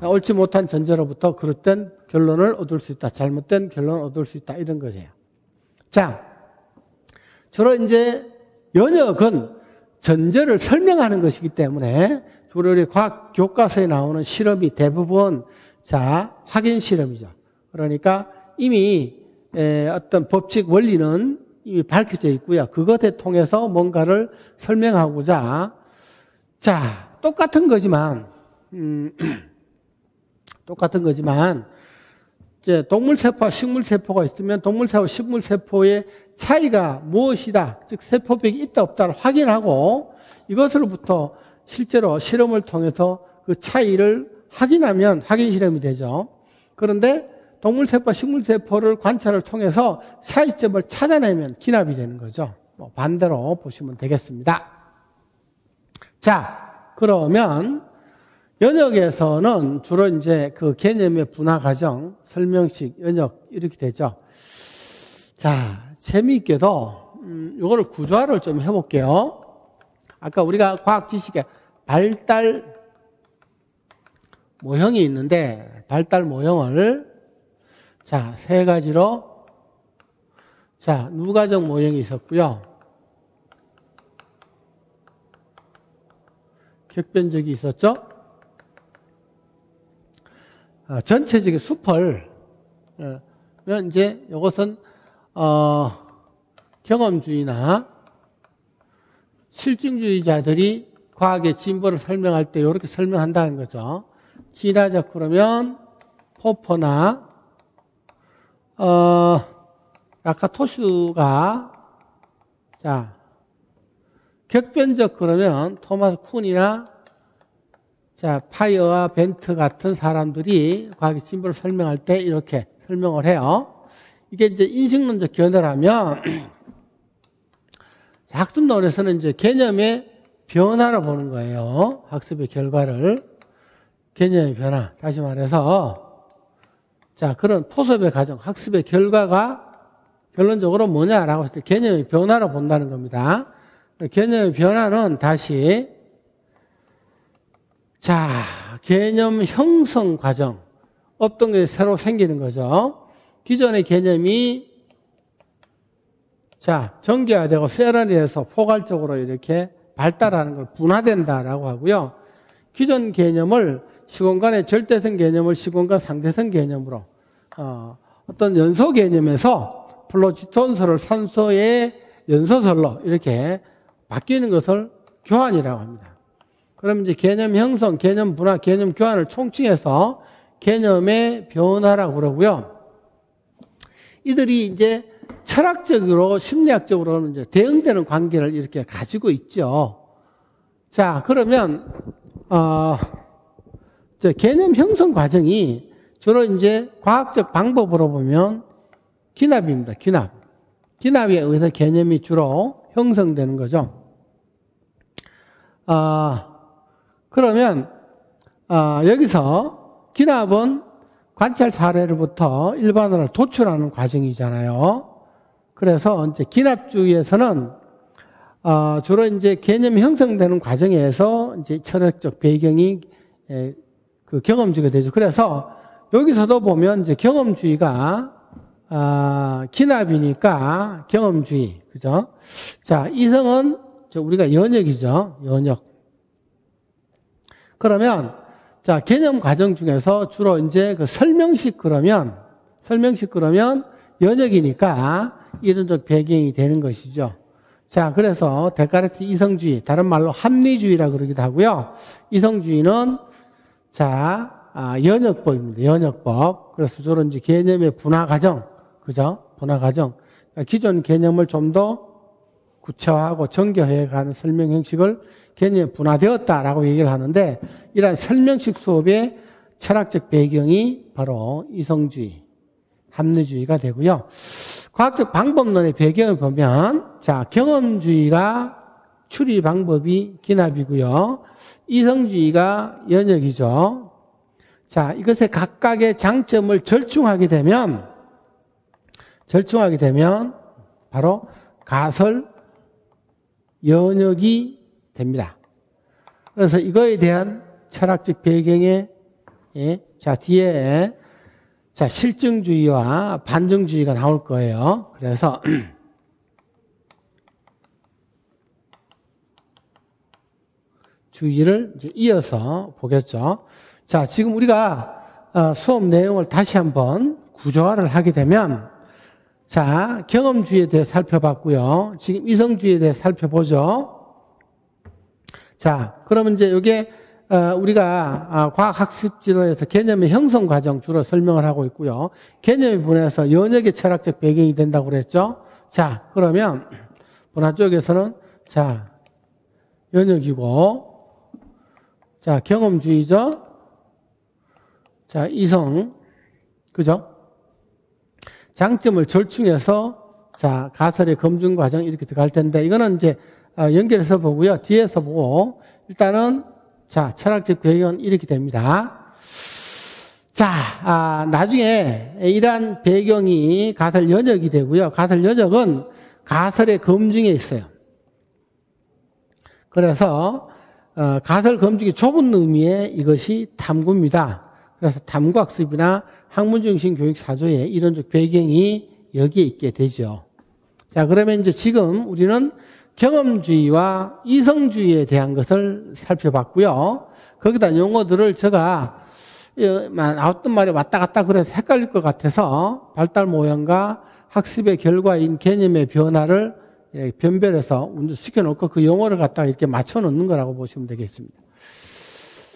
옳지 못한 전제로부터 그릇된 결론을 얻을 수 있다. 잘못된 결론을 얻을 수 있다. 이런 거예요. 자, 주로 이제 연역은 전제를 설명하는 것이기 때문에 주로 우리 과학 교과서에 나오는 실험이 대부분 자, 확인 실험이죠. 그러니까 이미 어떤 법칙 원리는 이미 밝혀져 있고요. 그것에 통해서 뭔가를 설명하고자 자, 똑같은 거지만 이제 동물세포와 식물세포가 있으면 동물세포와 식물세포의 차이가 무엇이다, 즉 세포벽이 있다 없다를 확인하고 이것으로부터 실제로 실험을 통해서 그 차이를 확인하면 확인 실험이 되죠. 그런데 동물세포와 식물세포를 관찰을 통해서 차이점을 찾아내면 기납이 되는 거죠. 반대로 보시면 되겠습니다. 자, 그러면 연역에서는 주로 이제 그 개념의 분화 과정, 설명식, 연역 이렇게 되죠. 자, 재미있게도 이거를 구조화를 좀 해볼게요. 아까 우리가 과학 지식의 발달 모형이 있는데 발달 모형을 자, 세 가지로 자, 누가적 모형이 있었고요. 격변적이 있었죠. 전체적인 숲을, 이제 이것은, 경험주의나 실증주의자들이 과학의 진보를 설명할 때 이렇게 설명한다는 거죠. 진화적 그러면 포퍼나, 라카토슈가, 자, 격변적 그러면 토마스 쿤이나 자, 파이어와 벤트 같은 사람들이 과학의 진보를 설명할 때 이렇게 설명을 해요. 이게 이제 인식론적 견해라면 학습론에서는 이제 개념의 변화로 보는 거예요. 학습의 결과를. 개념의 변화. 다시 말해서 자, 그런 포섭의 과정, 학습의 결과가 결론적으로 뭐냐라고 했을 때 개념의 변화로 본다는 겁니다. 개념의 변화는 다시 자, 개념 형성 과정. 어떤 게 새로 생기는 거죠. 기존의 개념이 자, 정교화되고 세련화돼서 포괄적으로 이렇게 발달하는 걸 분화된다라고 하고요. 기존 개념을 시공간의 절대성 개념을 시공간 상대성 개념으로 어떤 연소 개념에서 플로지톤설을 산소의 연소설로 이렇게 바뀌는 것을 교환이라고 합니다. 그럼 이제 개념 형성, 개념 분화, 개념 교환을 총칭해서 개념의 변화라고 그러고요. 이들이 이제 철학적으로, 심리학적으로는 이제 대응되는 관계를 이렇게 가지고 있죠. 자, 그러면, 개념 형성 과정이 주로 이제 과학적 방법으로 보면 기납입니다. 기납. 기납에 의해서 개념이 주로 형성되는 거죠. 그러면 여기서 기납은 관찰 사례로부터 일반화를 도출하는 과정이잖아요. 그래서 이제 기납주의에서는 주로 이제 개념이 형성되는 과정에서 이제 철학적 배경이 그 경험주의가 되죠. 그래서 여기서도 보면 이제 경험주의가 기납이니까 경험주의, 그죠? 자, 이성은 우리가 연역이죠. 연역. 그러면 자, 개념 과정 중에서 주로 이제 그 설명식 그러면 연역이니까 이론적 배경이 되는 것이죠. 자, 그래서 데카르트 이성주의, 다른 말로 합리주의라고 그러기도 하고요. 이성주의는 자, 연역법입니다. 연역법. 그래서 주로 이제 개념의 분화 과정, 그죠? 분화 과정. 기존 개념을 좀 더 구체화하고 정교해 가는 설명 형식을 개념이 분화되었다라고 얘기를 하는데, 이러한 설명식 수업의 철학적 배경이 바로 이성주의, 합리주의가 되고요. 과학적 방법론의 배경을 보면, 자, 경험주의가 추리 방법이 기납이고요. 이성주의가 연역이죠. 자, 이것의 각각의 장점을 절충하게 되면 바로 가설 연역이 됩니다. 그래서 이거에 대한 철학적 배경에 자, 뒤에 자, 실증주의와 반증주의가 나올 거예요. 그래서 주의를 이제 이어서 보겠죠. 자, 지금 우리가 수업 내용을 다시 한번 구조화를 하게 되면, 자, 경험주의에 대해 살펴봤고요. 지금 이성주의에 대해 살펴보죠. 자, 그러면 이제 이게 우리가 과학학습 지도에서 개념의 형성 과정 주로 설명을 하고 있고요. 개념의 분해에서 연역의 철학적 배경이 된다고 그랬죠. 자, 그러면 분화 쪽에서는 자, 연역이고, 자, 경험주의죠. 자, 이성, 그죠? 장점을 절충해서 자, 가설의 검증 과정 이렇게 들어갈 텐데, 이거는 이제 연결해서 보고요. 뒤에서 보고, 일단은 자, 철학적 배경은 이렇게 됩니다. 자, 나중에 이러한 배경이 가설 연역이 되고요. 가설 연역은 가설의 검증에 있어요. 그래서 가설 검증이 좁은 의미의 이것이 탐구입니다. 그래서 탐구학습이나 학문중심 교육 사조의 이론적 배경이 여기에 있게 되죠. 자, 그러면 이제 지금 우리는 경험주의와 이성주의에 대한 것을 살펴봤고요. 거기다 용어들을 제가 나왔던 말이 왔다 갔다 그래서 헷갈릴 것 같아서 발달 모형과 학습의 결과인 개념의 변화를 변별해서 시켜놓고 그 용어를 갖다가 이렇게 맞춰놓는 거라고 보시면 되겠습니다.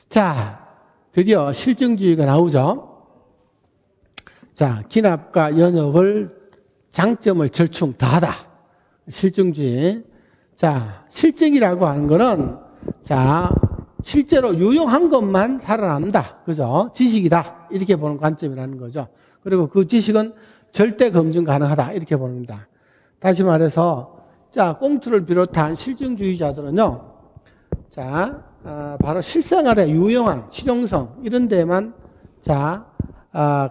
자, 드디어 실증주의가 나오죠. 자, 기납과 연역을 장점을 절충 다하다. 실증주의. 자, 실증이라고 하는 거는 자, 실제로 유용한 것만 살아남는다. 그죠? 지식이다. 이렇게 보는 관점이라는 거죠. 그리고 그 지식은 절대 검증 가능하다. 이렇게 보는 겁니다. 다시 말해서 자, 꽁트를 비롯한 실증주의자들은요. 자, 바로 실생활에 유용한 실용성 이런 데만 자,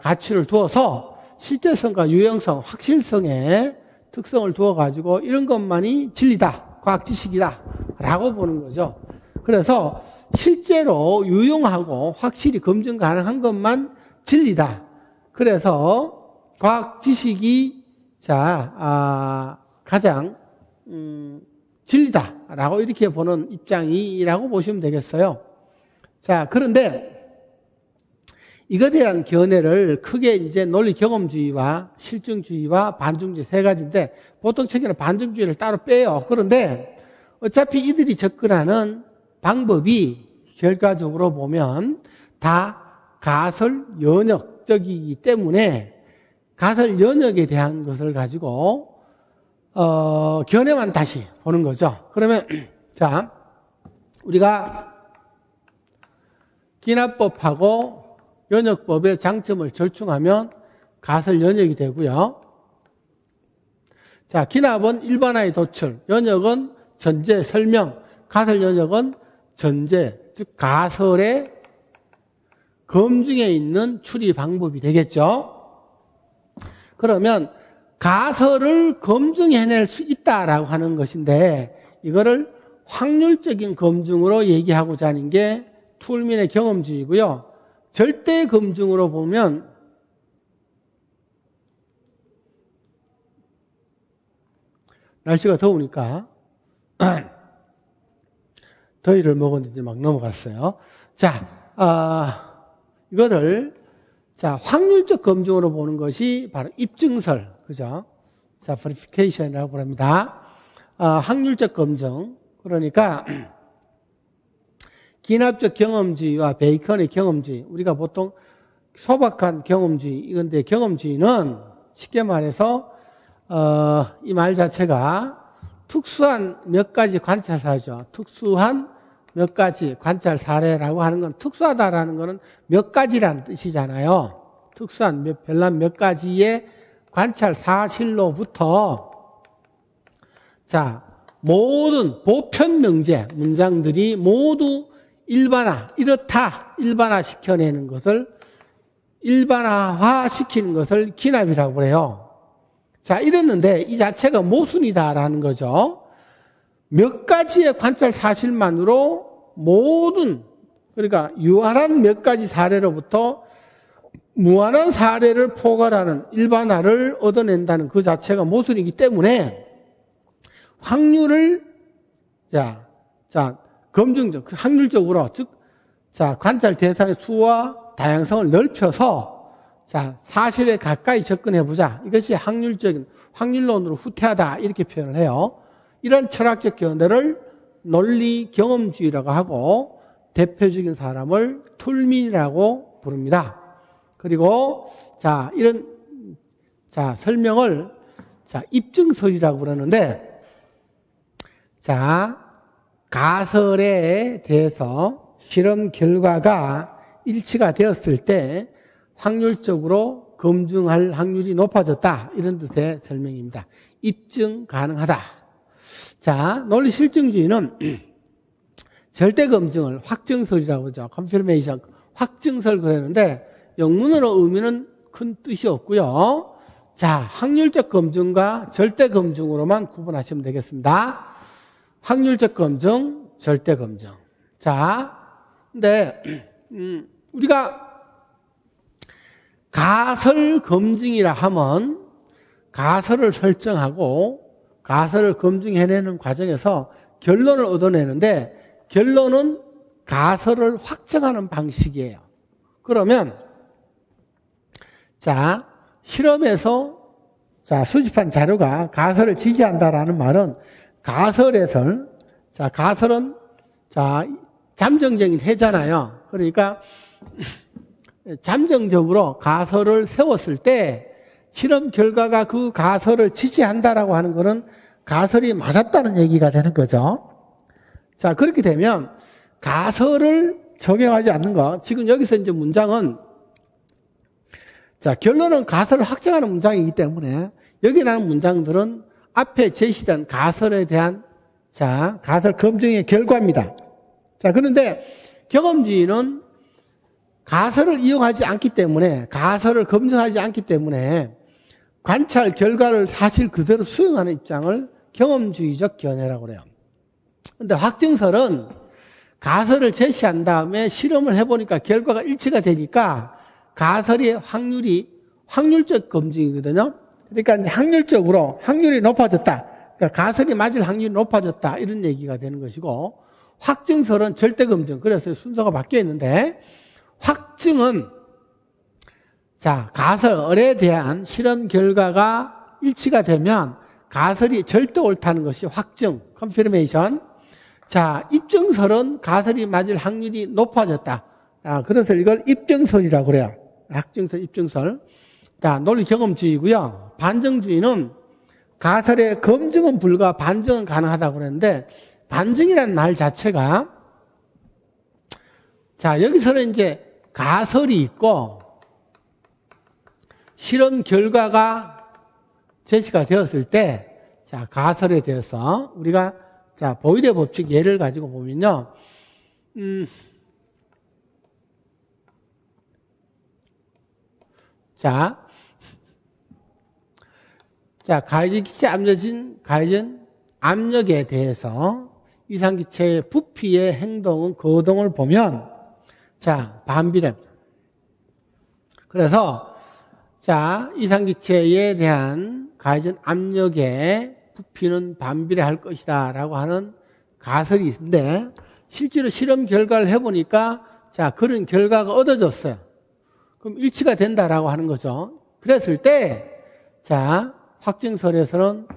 가치를 두어서 실제성과 유용성, 확실성의 특성을 두어가지고 이런 것만이 진리다, 과학 지식이다 라고 보는 거죠. 그래서 실제로 유용하고 확실히 검증 가능한 것만 진리다. 그래서 과학 지식이 자, 가장 진리다라고 이렇게 보는 입장이라고 보시면 되겠어요. 자, 그런데 이것에 대한 견해를 크게 이제 논리 경험주의와 실증주의와 반증주의 세 가지인데 보통 책에는 반증주의를 따로 빼요. 그런데 어차피 이들이 접근하는 방법이 결과적으로 보면 다 가설 연역적이기 때문에 가설 연역에 대한 것을 가지고 견해만 다시 보는 거죠. 그러면 자, 우리가 기납법하고 연역법의 장점을 절충하면 가설 연역이 되고요. 자, 기납은 일반화의 도출, 연역은 전제, 설명, 가설 연역은 전제, 즉 가설의 검증에 있는 추리 방법이 되겠죠. 그러면 가설을 검증해낼 수 있다라고 하는 것인데 이거를 확률적인 검증으로 얘기하고자 하는 게 툴민의 경험주의고요. 절대 검증으로 보면 날씨가 더우니까 더위를 먹었는데 막 넘어갔어요. 자, 이거를 자, 확률적 검증으로 보는 것이 바로 입증설, 그죠? 자, verification이라고 부릅니다. 확률적 검증. 그러니까 기납적 경험주의와 베이컨의 경험주의. 우리가 보통 소박한 경험주의. 이건데 경험주의는 쉽게 말해서 이 말 자체가 특수한 몇 가지 관찰 사례죠. 특수한 몇 가지 관찰 사례라고 하는 건 특수하다라는 거는 몇 가지라는 뜻이잖아요. 특수한 별난 몇 가지의 관찰 사실로부터 자, 모든 보편 명제 문장들이 모두 이렇다 일반화 시켜내는 것을 일반화 시키는 것을 기납이라고 그래요. 자, 이랬는데 이 자체가 모순이다라는 거죠. 몇 가지의 관찰 사실만으로 모든 그러니까 유한한 몇 가지 사례로부터 무한한 사례를 포괄하는 일반화를 얻어낸다는 그 자체가 모순이기 때문에 확률을 검증적 확률적으로 즉 관찰 대상의 수와 다양성을 넓혀서 사실에 가까이 접근해 보자. 이것이 확률론으로 후퇴하다 이렇게 표현을 해요. 이런 철학적 견해를 논리 경험주의라고 하고 대표적인 사람을 툴민이라고 부릅니다. 그리고 이런 설명을 입증설이라고 그러는데 가설에 대해서 실험 결과가 일치가 되었을 때 확률적으로 검증할 확률이 높아졌다. 이런 뜻의 설명입니다. 입증 가능하다. 논리 실증주의는 절대 검증을 확증설이라고 하죠. confirmation, 확증설 그랬는데 영문으로 의미는 큰 뜻이 없고요. 확률적 검증과 절대 검증으로만 구분하시면 되겠습니다. 확률적 검증, 절대 검증. 근데 우리가 가설 검증이라 하면 가설을 설정하고 가설을 검증해내는 과정에서 결론을 얻어내는데 결론은 가설을 확정하는 방식이에요. 그러면 자, 실험에서 수집한 자료가 가설을 지지한다라는 말은 가설은 잠정적인 해잖아요. 그러니까 잠정적으로 가설을 세웠을 때 실험 결과가 그 가설을 지지한다라고 하는 것은 가설이 맞았다는 얘기가 되는 거죠. 자, 그렇게 되면 가설을 적용하지 않는 거. 지금 여기서 이제 문장은 결론은 가설을 확정하는 문장이기 때문에 여기 나오는 문장들은 앞에 제시된 가설에 대한 가설 검증의 결과입니다. 그런데 경험주의는 가설을 이용하지 않기 때문에 가설을 검증하지 않기 때문에 관찰 결과를 사실 그대로 수용하는 입장을 경험주의적 견해라고 그래요. 그런데 확증설은 가설을 제시한 다음에 실험을 해보니까 결과가 일치가 되니까 가설의 확률적 검증이거든요. 그러니까 이제 확률이 높아졌다. 그러니까 가설이 맞을 확률이 높아졌다. 이런 얘기가 되는 것이고, 확증설은 절대 검증. 그래서 순서가 바뀌어 있는데, 확증은 가설에 대한 실험 결과가 일치가 되면 가설이 절대 옳다는 것이 확증, 컨피르메이션. 입증설은 가설이 맞을 확률이 높아졌다. 그래서 이걸 입증설이라고 그래요. 확증설, 입증설. 논리 경험주의고요. 반증주의는 가설의 검증은 불가, 반증은 가능하다고 그랬는데, 반증이라는 말 자체가, 여기서는 이제 가설이 있고, 실험 결과가 제시가 되었을 때, 가설에 대해서 우리가, 보일의 법칙 예를 가지고 보면요, 가해진 압력에 대해서 이상기체의 부피의 행동은 거동을 보면, 반비례. 그래서, 이상기체에 대한 가해진 압력의 부피는 반비례할 것이다 라고 하는 가설이 있는데, 실제로 실험 결과를 해보니까, 그런 결과가 얻어졌어요. 그럼 일치가 된다라고 하는 거죠. 그랬을 때, 확증설에서는,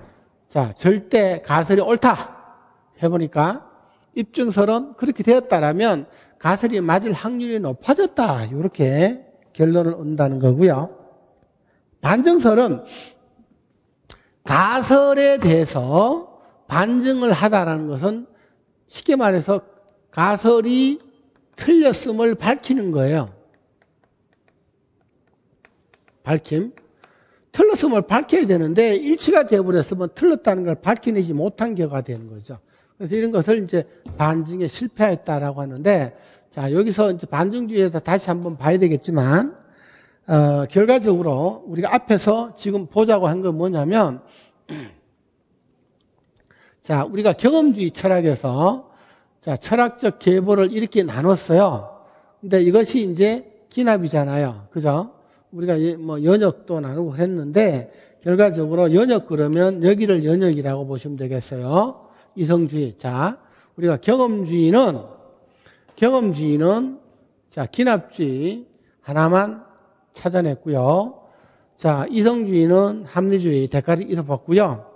절대 가설이 옳다. 해보니까, 입증설은 그렇게 되었다라면, 가설이 맞을 확률이 높아졌다. 이렇게 결론을 얻는다는 거고요. 반증설은 가설에 대해서 반증을 하다라는 것은 쉽게 말해서 가설이 틀렸음을 밝히는 거예요. 밝힘. 틀렸음을 밝혀야 되는데 일치가 되어버렸으면 틀렸다는 걸 밝혀내지 못한 결과가 되는 거죠. 그래서 이런 것을 이제 반증에 실패했다라고 하는데, 여기서 이제 반증주의에서 다시 한번 봐야 되겠지만, 결과적으로 우리가 앞에서 지금 보자고 한 건 뭐냐면, 우리가 경험주의 철학에서, 철학적 계보를 이렇게 나눴어요. 근데 이것이 이제 기납이잖아요. 그죠? 우리가 뭐 연역도 나누고 했는데, 결과적으로 연역 그러면 여기를 연역이라고 보시면 되겠어요. 이성주의. 우리가 경험주의는 기납주의 하나만 찾아냈고요. 이성주의는 합리주의, 데카르트 이어봤고요.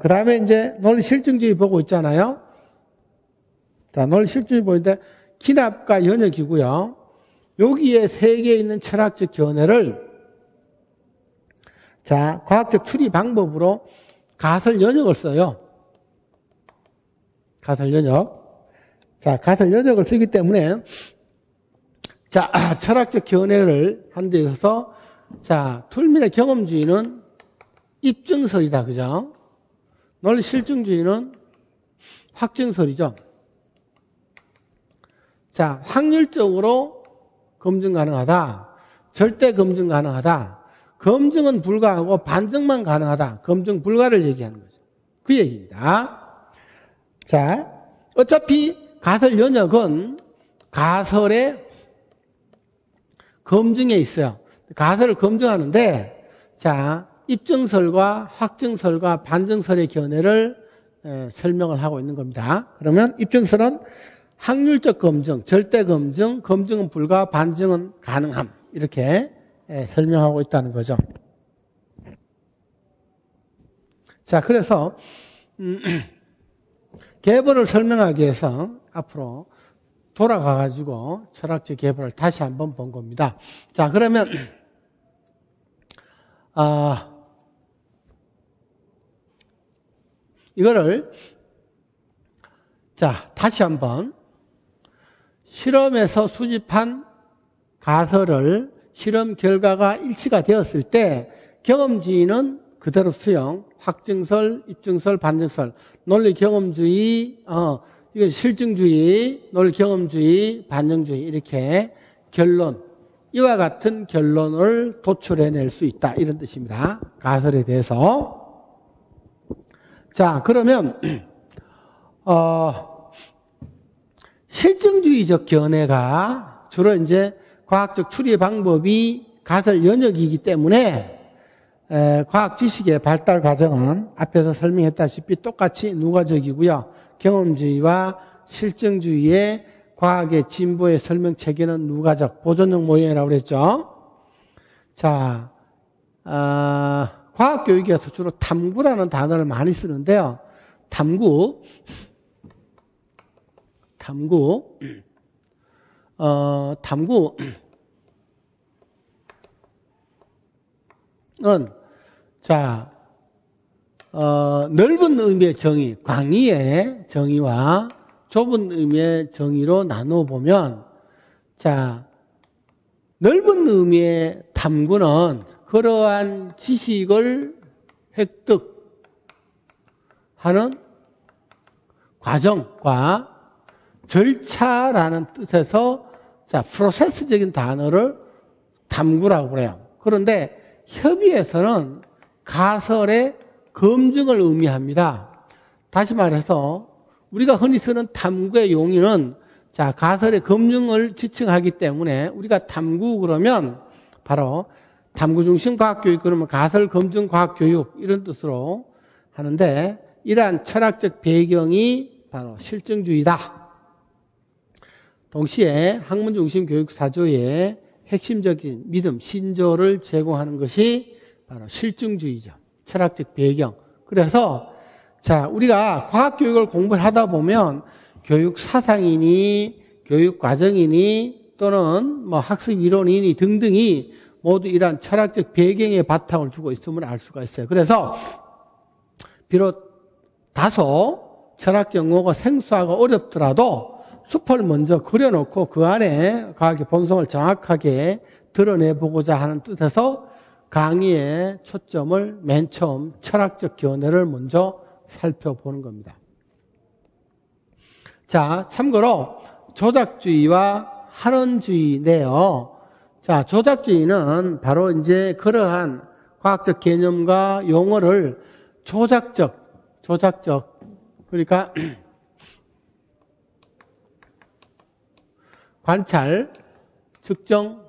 그 다음에 이제 논리 실증주의 보고 있잖아요. 논리 실증주의 보는데 기납과 연역이고요. 여기에 세 개 있는 철학적 견해를 과학적 추리 방법으로 가설 연역을 써요. 가설 연역. 가설 연역을 쓰기 때문에, 철학적 견해를 하는 데 있어서, 툴민의 경험주의는 입증설이다. 그죠? 논리 실증주의는 확증설이죠. 확률적으로 검증 가능하다. 절대 검증 가능하다. 검증은 불가하고 반증만 가능하다. 검증 불가를 얘기하는 거죠. 그 얘기입니다. 어차피 가설 연역은 가설의 검증에 있어요. 가설을 검증하는데, 입증설과 확증설과 반증설의 견해를 설명을 하고 있는 겁니다. 그러면 입증설은 확률적 검증, 절대 검증, 검증은 불가, 반증은 가능함. 이렇게 설명하고 있다는 거죠. 자, 그래서 계보를 설명하기 위해서 앞으로 돌아가가지고 철학적 계보를 다시 한번 본 겁니다. 자, 그러면 이거를 자 다시 한번 실험에서 수집한 가설을 실험 결과가 일치가 되었을 때 경험주의는 그대로 수용, 확증설, 입증설, 반증설, 논리 경험주의, 이건 실증주의, 논리 경험주의, 반증주의 이렇게 결론, 이와 같은 결론을 도출해낼 수 있다 이런 뜻입니다. 가설에 대해서. 자, 그러면 실증주의적 견해가 주로 이제 과학적 추리 방법이 가설 연역이기 때문에 과학 지식의 발달 과정은 앞에서 설명했다시피 똑같이 누가적이고요. 경험주의와 실증주의의 과학의 진보의 설명 체계는 누가적, 보존형 모형이라고 그랬죠. 자, 과학 교육에서 주로 탐구라는 단어를 많이 쓰는데요. 탐구는 자, 넓은 의미의 정의, 광의의 정의와 좁은 의미의 정의로 나누어 보면, 자, 넓은 의미의 탐구는 그러한 지식을 획득하는 과정과 절차라는 뜻에서 자, 프로세스적인 단어를 탐구라고 그래요. 그런데 협의에서는 가설의 검증을 의미합니다. 다시 말해서 우리가 흔히 쓰는 탐구의 용어는 자, 가설의 검증을 지칭하기 때문에 우리가 탐구 그러면 바로 탐구 중심 과학교육 그러면 가설 검증 과학교육 이런 뜻으로 하는데 이러한 철학적 배경이 바로 실증주의다. 동시에 학문 중심 교육 사조의 핵심적인 믿음, 신조를 제공하는 것이 바로 실증주의죠. 철학적 배경. 그래서 자, 우리가 과학 교육을 공부를 하다 보면 교육 사상이니 교육 과정이니 또는 뭐 학습 이론이니 등등이 모두 이러한 철학적 배경에 바탕을 두고 있음을 알 수가 있어요. 그래서 비록 다소 철학적 용어가 생소하고 어렵더라도 숲을 먼저 그려놓고 그 안에 과학의 본성을 정확하게 드러내보고자 하는 뜻에서 강의의 초점을 맨 처음 철학적 견해를 먼저 살펴보는 겁니다. 자, 참고로 조작주의와 한원주의인데요. 자, 조작주의는 바로 이제 그러한 과학적 개념과 용어를 조작적, 그러니까 관찰, 측정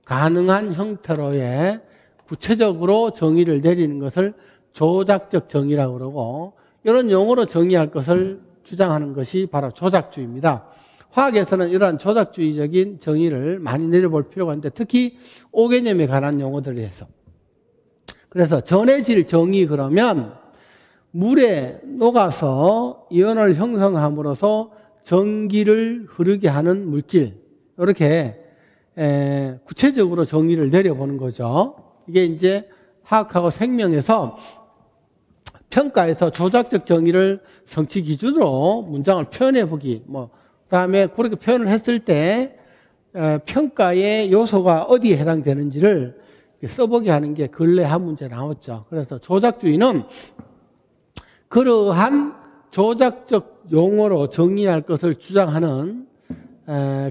가능한 형태로의 구체적으로 정의를 내리는 것을 조작적 정의라고 그러고 이런 용어로 정의할 것을 주장하는 것이 바로 조작주의입니다. 화학에서는 이러한 조작주의적인 정의를 많이 내려볼 필요가 있는데 특히 오개념에 관한 용어들에 대해서 그래서 전해질 정의 그러면 물에 녹아서 이온을 형성함으로써 전기를 흐르게 하는 물질 이렇게 구체적으로 정의를 내려보는 거죠. 이게 이제 화학하고 생명에서 평가에서 조작적 정의를 성취 기준으로 문장을 표현해 보기 그다음에 그렇게 표현을 했을 때 평가의 요소가 어디에 해당되는지를 써보게 하는 게 근래 한 문제 나왔죠. 그래서 조작주의는 그러한 조작적 용어로 정의할 것을 주장하는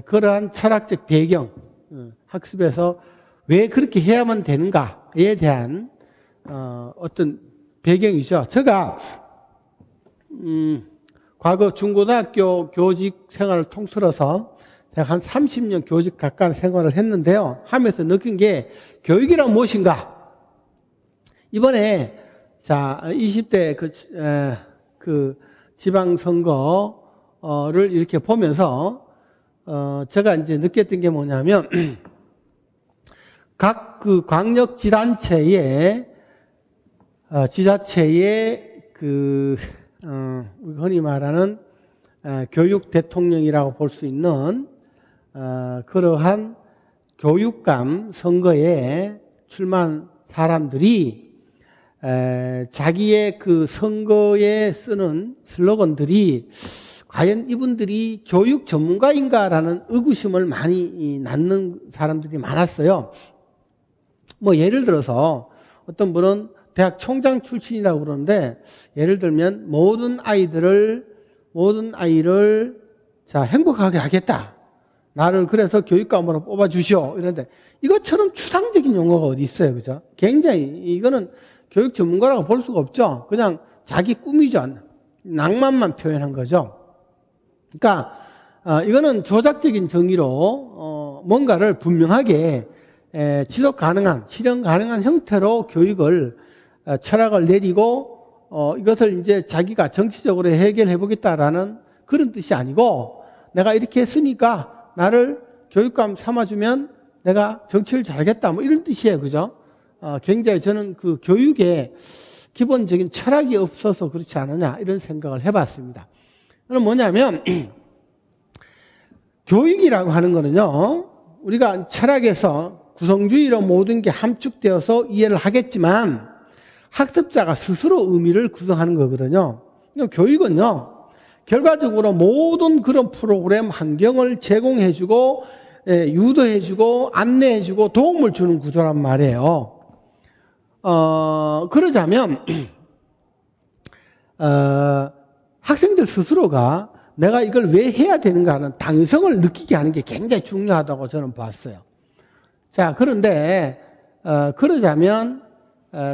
그러한 철학적 배경, 학습에서 왜 그렇게 해야만 되는가에 대한 어떤 배경이죠. 제가 과거 중고등학교 교직 생활을 통틀어서 제가 한 30년 교직 가까운 생활을 했는데요. 하면서 느낀 게 교육이란 무엇인가? 이번에 자 20대 그 지방선거를 이렇게 보면서 제가 이제 느꼈던 게 뭐냐면 각 그 광역지단체의 지자체의 그 흔히 말하는 교육 대통령이라고 볼 수 있는 그러한 교육감 선거에 출마한 사람들이 자기의 그 선거에 쓰는 슬로건들이 과연 이분들이 교육 전문가인가라는 의구심을 많이 낳는 사람들이 많았어요. 뭐 예를 들어서 어떤 분은 대학 총장 출신이라고 그러는데 예를 들면 모든 아이를 자 행복하게 하겠다. 나를 그래서 교육감으로 뽑아주시오. 이런데 이것처럼 추상적인 용어가 어디 있어요. 그죠? 굉장히 이거는 교육 전문가라고 볼 수가 없죠. 그냥 자기 꿈이죠. 낭만만 표현한 거죠. 그러니까 이거는 조작적인 정의로 뭔가를 분명하게 지속 가능한, 실현 가능한 형태로 교육을 철학을 내리고 이것을 이제 자기가 정치적으로 해결해 보겠다라는 그런 뜻이 아니고 내가 이렇게 했으니까 나를 교육감 삼아주면 내가 정치를 잘하겠다 뭐 이런 뜻이에요. 그죠? 굉장히 저는 그 교육에 기본적인 철학이 없어서 그렇지 않느냐 이런 생각을 해봤습니다. 그럼 뭐냐면 교육이라고 하는 거는요 우리가 철학에서 구성주의로 모든 게 함축되어서 이해를 하겠지만 학습자가 스스로 의미를 구성하는 거거든요. 그러니까 교육은요 결과적으로 모든 그런 프로그램 환경을 제공해주고 유도해주고 안내해주고 도움을 주는 구조란 말이에요. 그러자면 학생들 스스로가 내가 이걸 왜 해야 되는가 하는 당위성을 느끼게 하는 게 굉장히 중요하다고 저는 봤어요. 자, 그런데 그러자면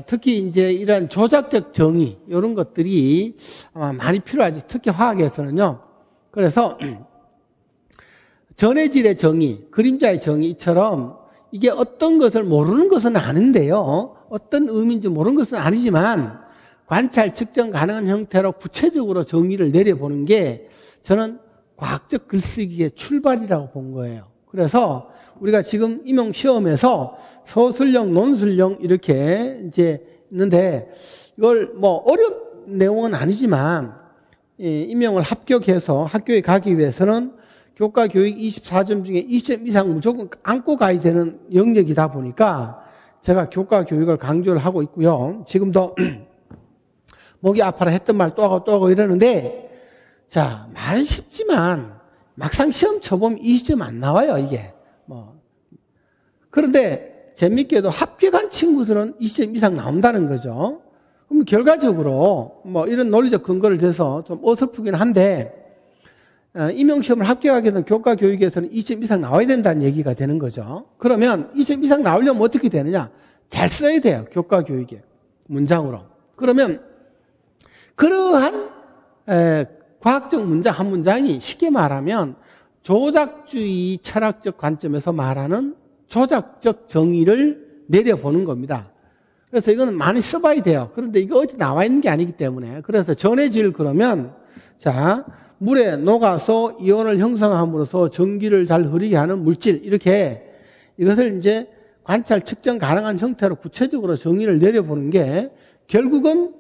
특히 이제 이런 조작적 정의 이런 것들이 아마 많이 필요하지. 특히 화학에서는요. 그래서 전해질의 정의, 그림자의 정의처럼 이게 어떤 것을 모르는 것은 아는데요. 어떤 의미인지 모르는 것은 아니지만 관찰, 측정 가능한 형태로 구체적으로 정의를 내려보는 게 저는 과학적 글쓰기의 출발이라고 본 거예요. 그래서 우리가 지금 임용 시험에서 서술형, 논술형 이렇게 이제 있는데 이걸 뭐 어려운 내용은 아니지만 임용을 합격해서 학교에 가기 위해서는 교과 교육 24점 중에 20점 이상 무조건 안고 가야 되는 영역이다 보니까 제가 교과 교육을 강조를 하고 있고요. 지금도 목이 아파라 했던 말 또 하고 이러는데 자, 말은 쉽지만 막상 시험 쳐보면 20점 안 나와요, 이게. 그런데 재밌게도 합격한 친구들은 20점 이상 나온다는 거죠. 그럼 결과적으로 이런 논리적 근거를 대서 좀 어설프긴 한데 임용시험을 합격하게 되는 교과 교육에서는 20점 이상 나와야 된다는 얘기가 되는 거죠. 그러면 20점 이상 나오려면 어떻게 되느냐? 잘 써야 돼요, 교과 교육에. 문장으로. 그러면 그러한 과학적 문장 한 문장이 쉽게 말하면 조작주의 철학적 관점에서 말하는 조작적 정의를 내려보는 겁니다. 그래서 이거는 많이 써봐야 돼요. 그런데 이거 어디 나와 있는 게 아니기 때문에. 그래서 전해질 그러면 자 물에 녹아서 이온을 형성함으로써 전기를 잘 흐르게 하는 물질 이렇게 이것을 이제 관찰 측정 가능한 형태로 구체적으로 정의를 내려보는 게 결국은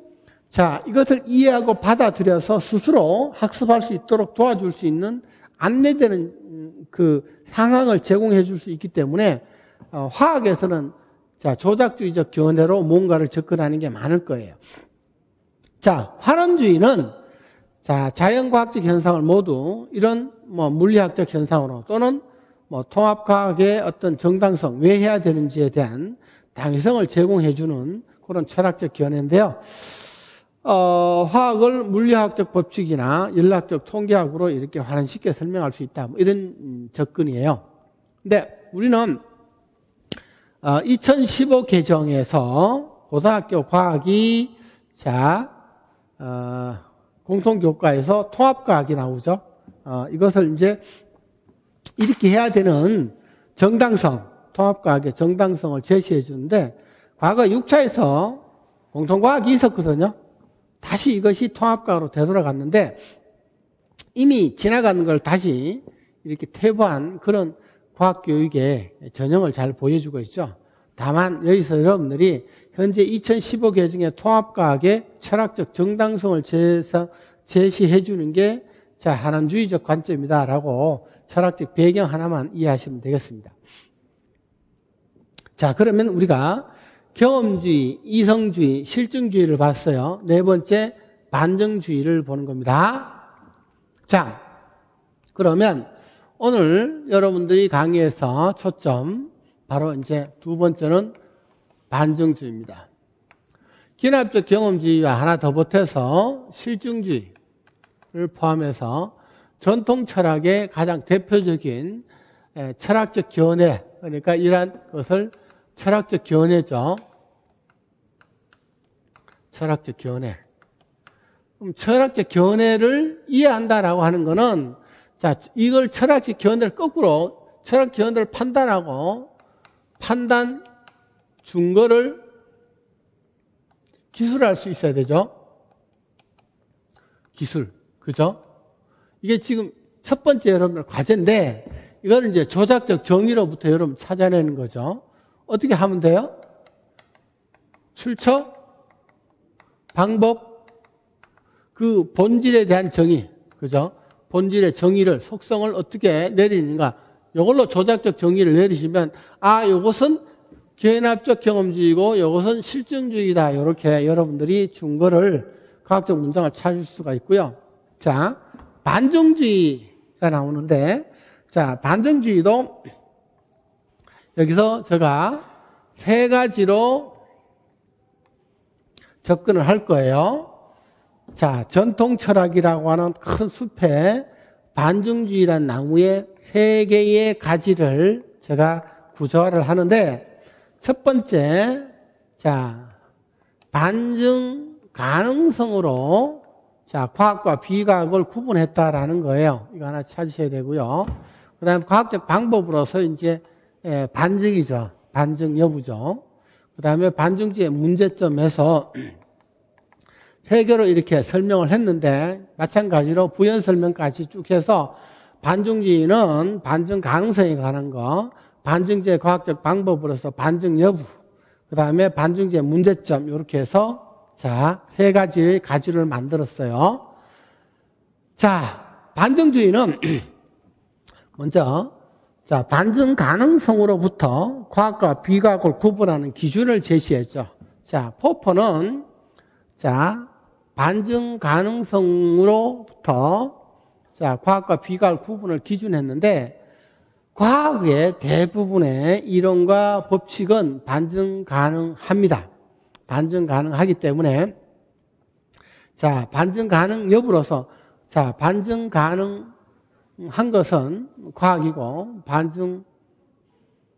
자 이것을 이해하고 받아들여서 스스로 학습할 수 있도록 도와줄 수 있는 안내되는 그 상황을 제공해 줄 수 있기 때문에 화학에서는 자 조작주의적 견해로 뭔가를 접근하는 게 많을 거예요. 자 환원주의는 자 자연과학적 현상을 모두 이런 물리학적 현상으로 또는 통합과학의 어떤 정당성 왜 해야 되는지에 대한 당위성을 제공해 주는 그런 철학적 견해인데요. 화학을 물리학적 법칙이나 연락적 통계학으로 이렇게 환원쉽게 설명할 수 있다. 이런 접근이에요. 근데 우리는 2015 개정에서 고등학교 과학이 공통교과에서 통합과학이 나오죠. 이것을 이제 이렇게 해야 되는 정당성, 통합과학의 정당성을 제시해 주는데 과거 6차에서 공통과학이 있었거든요. 다시 이것이 통합과학으로 되돌아갔는데 이미 지나가는 걸 다시 이렇게 퇴보한 그런 과학교육의 전형을 잘 보여주고 있죠. 다만 여기서 여러분들이 현재 2015 개정의 통합과학의 철학적 정당성을 제시해 주는 게 자, 한원주의적 관점이다라고 철학적 배경 하나만 이해하시면 되겠습니다. 자, 그러면 우리가 경험주의, 이성주의, 실증주의를 봤어요. 네 번째 반증주의를 보는 겁니다. 자, 그러면 오늘 여러분들이 강의에서 초점 바로 이제 두 번째는 반증주의입니다. 기납적 경험주의와 하나 더 보태서 실증주의를 포함해서 전통 철학의 가장 대표적인 철학적 견해, 그러니까 이러한 것을 철학적 견해죠. 철학적 견해. 그럼 철학적 견해를 이해한다라고 하는 거는 자, 이걸 철학적 견해를 거꾸로 철학 견해를 판단하고 판단 증거를 기술할 수 있어야 되죠. 기술. 그죠? 이게 지금 첫 번째 여러분들 과제인데 이거는 이제 조작적 정의로부터 여러분 찾아내는 거죠. 어떻게 하면 돼요? 출처, 방법, 그 본질에 대한 정의, 그죠? 본질의 정의를, 속성을 어떻게 내리는가. 이걸로 조작적 정의를 내리시면, 아, 이것은 견합적 경험주의고, 이것은 실증주의다. 이렇게 여러분들이 증거를, 과학적 문장을 찾을 수가 있고요. 자, 반증주의가 나오는데, 자, 반증주의도 여기서 제가 세 가지로 접근을 할 거예요. 자, 전통 철학이라고 하는 큰 숲에 반증주의라는 나무의 세 개의 가지를 제가 구조화를 하는데, 첫 번째, 자, 반증 가능성으로 자, 과학과 비과학을 구분했다라는 거예요. 이거 하나 찾으셔야 되고요. 그 다음에 과학적 방법으로서 이제 반증이죠. 반증 여부죠. 그 다음에 반증주의의 문제점에서 세 개로 이렇게 설명을 했는데 마찬가지로 부연 설명까지 쭉 해서 반증주의는 반증 가능성에 관한 거, 반증주의 과학적 방법으로서 반증 여부, 그 다음에 반증주의 문제점 이렇게 해서 자, 세 가지의 가지를 만들었어요. 자, 반증주의는 먼저 자, 반증 가능성으로부터 과학과 비과학을 구분하는 기준을 제시했죠. 자, 포퍼는 자, 반증 가능성으로부터 자, 과학과 비과학을 구분을 기준했는데 과학의 대부분의 이론과 법칙은 반증 가능합니다. 반증 가능하기 때문에 자, 반증 가능 여부로서 자, 반증 가능한 것은 과학이고 반증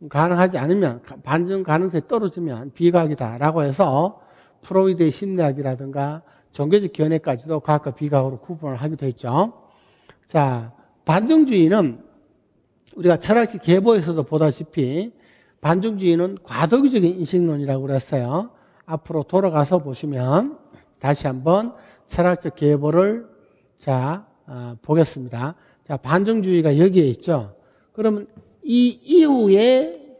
가능하지 않으면 반증 가능성이 떨어지면 비과학이다라고 해서 프로이드의 심리학이라든가 종교적 견해까지도 과학과 비과학으로 구분을 하기도 했죠. 자, 반증주의는 우리가 철학적 계보에서도 보다시피 반증주의는 과도기적인 인식론이라고 그랬어요. 앞으로 돌아가서 보시면 다시 한번 철학적 계보를 자 보겠습니다. 자, 반증주의가 여기에 있죠. 그러면 이 이후에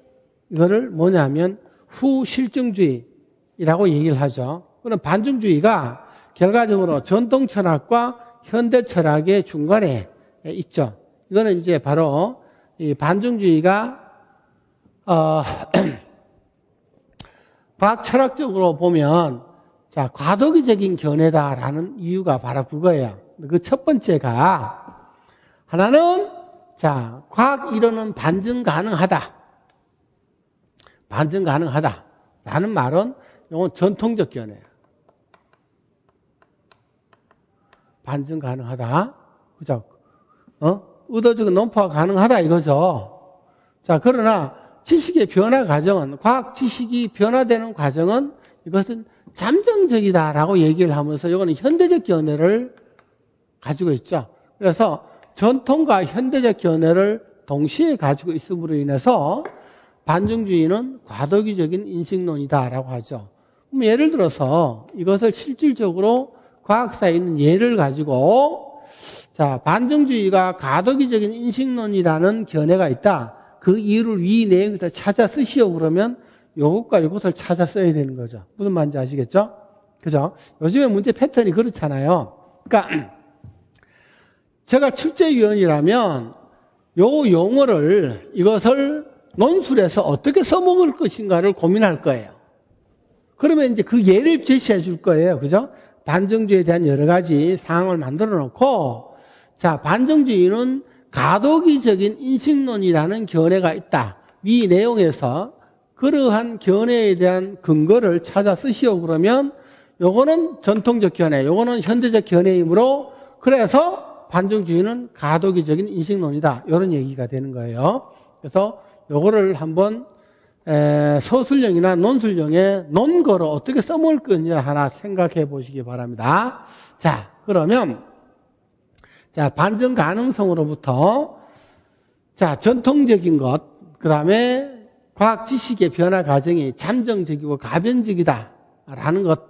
이거를 뭐냐면 후실증주의라고 얘기를 하죠. 그럼 반증주의가 결과적으로 전통 철학과 현대 철학의 중간에 있죠. 이거는 이제 바로 이 반증주의가 과학 철학적으로 보면 자, 과도기적인 견해다라는 이유가 바로 그거예요. 그 첫 번째가 하나는 자, 과학 이론은 반증 가능하다. 반증 가능하다라는 말은 이건 전통적 견해예요. 반증 가능하다. 그죠? 의도적인 논파가 가능하다 이거죠. 자, 그러나 지식의 변화 과정은, 과학 지식이 변화되는 과정은 이것은 잠정적이다라고 얘기를 하면서 이거는 현대적 견해를 가지고 있죠. 그래서 전통과 현대적 견해를 동시에 가지고 있음으로 인해서 반증주의는 과도기적인 인식론이다라고 하죠. 예를 들어서 이것을 실질적으로 과학사에 있는 예를 가지고 자, 반증주의가 가도기적인 인식론이라는 견해가 있다. 그 이유를 위 내용에서 찾아 쓰시오 그러면 요것과 요것을 찾아 써야 되는 거죠. 무슨 말인지 아시겠죠? 그죠? 요즘에 문제 패턴이 그렇잖아요. 그러니까 제가 출제위원이라면 요 용어를 이것을 논술에서 어떻게 써먹을 것인가를 고민할 거예요. 그러면 이제 그 예를 제시해 줄 거예요. 그죠? 반증주의에 대한 여러 가지 상황을 만들어 놓고 자, 반증주의는 가도기적인 인식론이라는 견해가 있다. 이 내용에서 그러한 견해에 대한 근거를 찾아 쓰시오 그러면 요거는 전통적 견해, 요거는 현대적 견해이므로 그래서 반증주의는 가도기적인 인식론이다. 이런 얘기가 되는 거예요. 그래서 요거를 한번 서술형이나 논술형의 논거로 어떻게 써먹을 건지 하나 생각해 보시기 바랍니다. 자, 그러면 자, 반증 가능성으로부터 자, 전통적인 것, 그 다음에 과학 지식의 변화 과정이 잠정적이고 가변적이다라는 것,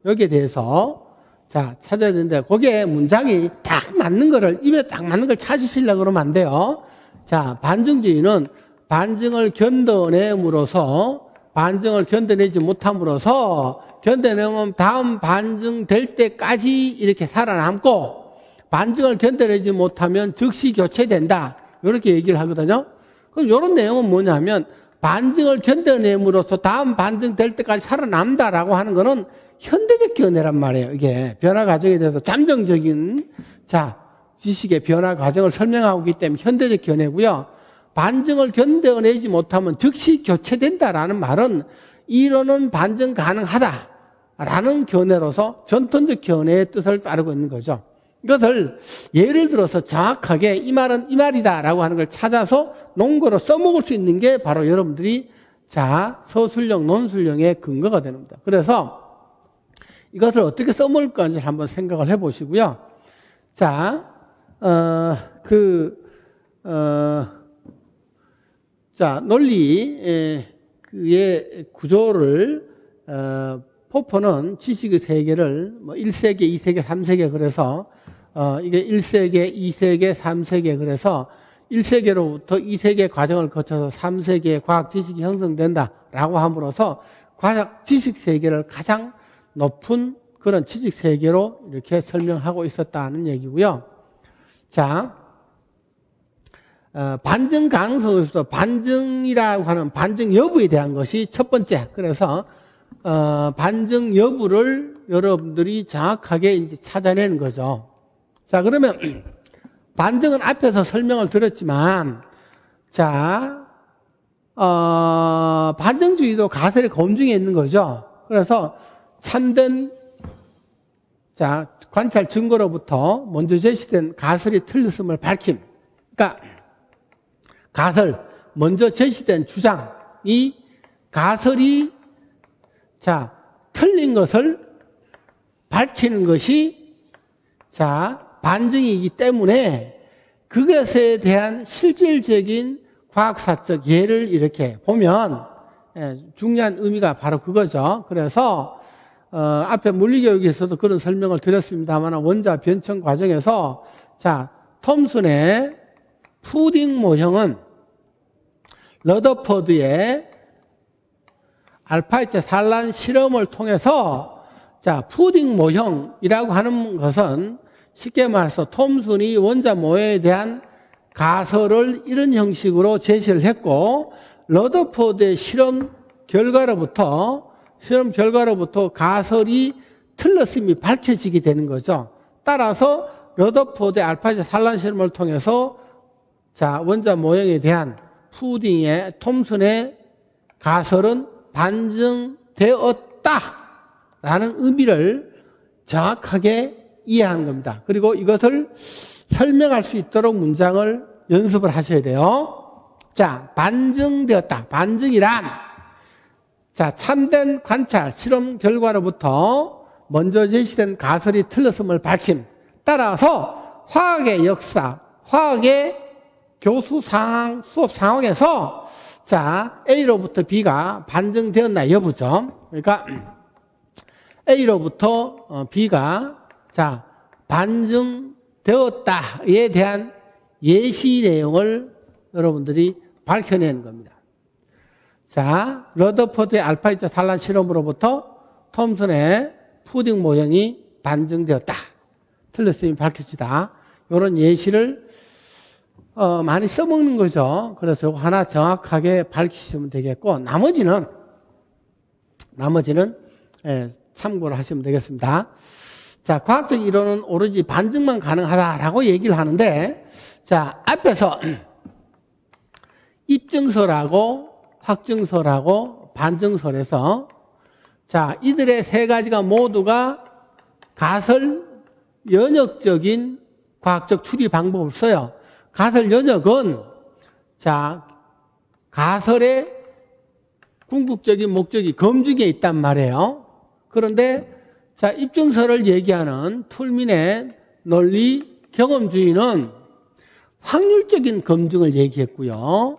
여기에 대해서 자, 찾아야 되는데, 거기에 문장이 딱 맞는 거를, 입에 딱 맞는 걸 찾으시려고 그러면 안 돼요. 자, 반증주의는 반증을 견뎌내므로써, 반증을 견뎌내지 못함으로써, 견뎌내면 다음 반증 될 때까지 이렇게 살아남고, 반증을 견뎌내지 못하면 즉시 교체된다. 이렇게 얘기를 하거든요. 그럼 이런 내용은 뭐냐면, 반증을 견뎌내므로써 다음 반증 될 때까지 살아남다라고 하는 거는 현대적 견해란 말이에요. 이게 변화 과정에 대해서 잠정적인 자 지식의 변화 과정을 설명하고 있기 때문에 현대적 견해고요. 반증을 견뎌내지 못하면 즉시 교체된다라는 말은 이론은 반증 가능하다라는 견해로서 전통적 견해의 뜻을 따르고 있는 거죠. 이것을 예를 들어서 정확하게 이 말은 이 말이다라고 하는 걸 찾아서 논거로 써먹을 수 있는 게 바로 여러분들이 자 서술형, 논술형의 근거가 되는 겁니다. 그래서 이것을 어떻게 써먹을 건지 한번 생각을 해보시고요. 자, 자, 논리의 구조를, 포퍼는 지식의 세계를 뭐 1세계, 2세계, 3세계 그래서, 이게 1세계, 2세계, 3세계 그래서 1세계로부터 2세계 과정을 거쳐서 3세계의 과학 지식이 형성된다라고 함으로써 과학 지식 세계를 가장 높은 그런 지식 세계로 이렇게 설명하고 있었다는 얘기고요. 자, 반증 가능성에서도 반증이라고 하는 반증 여부에 대한 것이 첫 번째. 그래서 반증 여부를 여러분들이 정확하게 이제 찾아내는 거죠. 자, 그러면 반증은 앞에서 설명을 드렸지만, 자, 반증주의도 가설의 검증에 있는 거죠. 그래서 참된 자 관찰 증거로부터 먼저 제시된 가설이 틀렸음을 밝힘. 그러니까 가설 먼저 제시된 주장이 가설이 자 틀린 것을 밝히는 것이 자 반증이기 때문에 그것에 대한 실질적인 과학사적 예를 이렇게 보면 중요한 의미가 바로 그거죠. 그래서 앞에 물리교육에서도 그런 설명을 드렸습니다만 원자 변천 과정에서 자 톰슨의 푸딩 모형은 러더퍼드의 알파이트 산란 실험을 통해서 자 푸딩 모형이라고 하는 것은 쉽게 말해서 톰슨이 원자 모형에 대한 가설을 이런 형식으로 제시를 했고 러더퍼드의 실험 결과로부터 가설이 틀렸음이 밝혀지게 되는 거죠. 따라서 러더포드의 알파이트 산란 실험을 통해서 자 원자 모형에 대한 푸딩의 톰슨의 가설은 반증되었다라는 의미를 정확하게 이해하는 겁니다. 그리고 이것을 설명할 수 있도록 문장을 연습을 하셔야 돼요. 자, 반증되었다. 반증이란 자, 참된 관찰, 실험 결과로부터 먼저 제시된 가설이 틀렸음을 밝힘. 따라서 화학의 역사, 화학의 교수 상황, 수업 상황에서 자, A로부터 B가 반증되었나 여부죠. 그러니까 A로부터 B가 자 반증되었다에 대한 예시 내용을 여러분들이 밝혀내는 겁니다. 자, 러더포드의 알파 입자 산란 실험으로부터 톰슨의 푸딩 모형이 반증되었다. 틀렸음이 밝혀지다. 이런 예시를 많이 써먹는 거죠. 그래서 이거 하나 정확하게 밝히시면 되겠고, 나머지는 참고를 하시면 되겠습니다. 자, 과학적 이론은 오로지 반증만 가능하다라고 얘기를 하는데, 자, 앞에서 입증설하고 확증설하고 반증설에서 자, 이들의 세 가지가 모두가 가설 연역적인 과학적 추리 방법을 써요. 가설 연역은 자, 가설의 궁극적인 목적이 검증에 있단 말이에요. 그런데 자, 입증설을 얘기하는 툴민의 논리 경험주의는 확률적인 검증을 얘기했고요.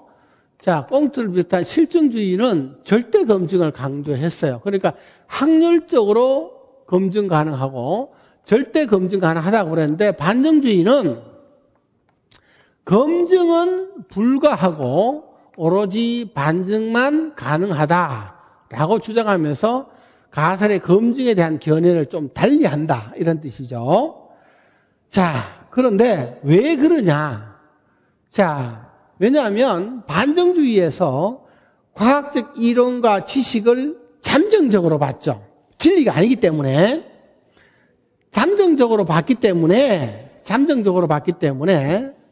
자, 꽁트를 비롯한 실증주의는 절대 검증을 강조했어요. 그러니까 확률적으로 검증 가능하고 절대 검증 가능하다고 그랬는데, 반증주의는 검증은 불가하고 오로지 반증만 가능하다라고 주장하면서 가설의 검증에 대한 견해를 좀 달리한다, 이런 뜻이죠. 자, 그런데 왜 그러냐? 자, 왜냐하면 반증주의에서 과학적 이론과 지식을 잠정적으로 봤죠. 진리가 아니기 때문에. 잠정적으로 봤기 때문에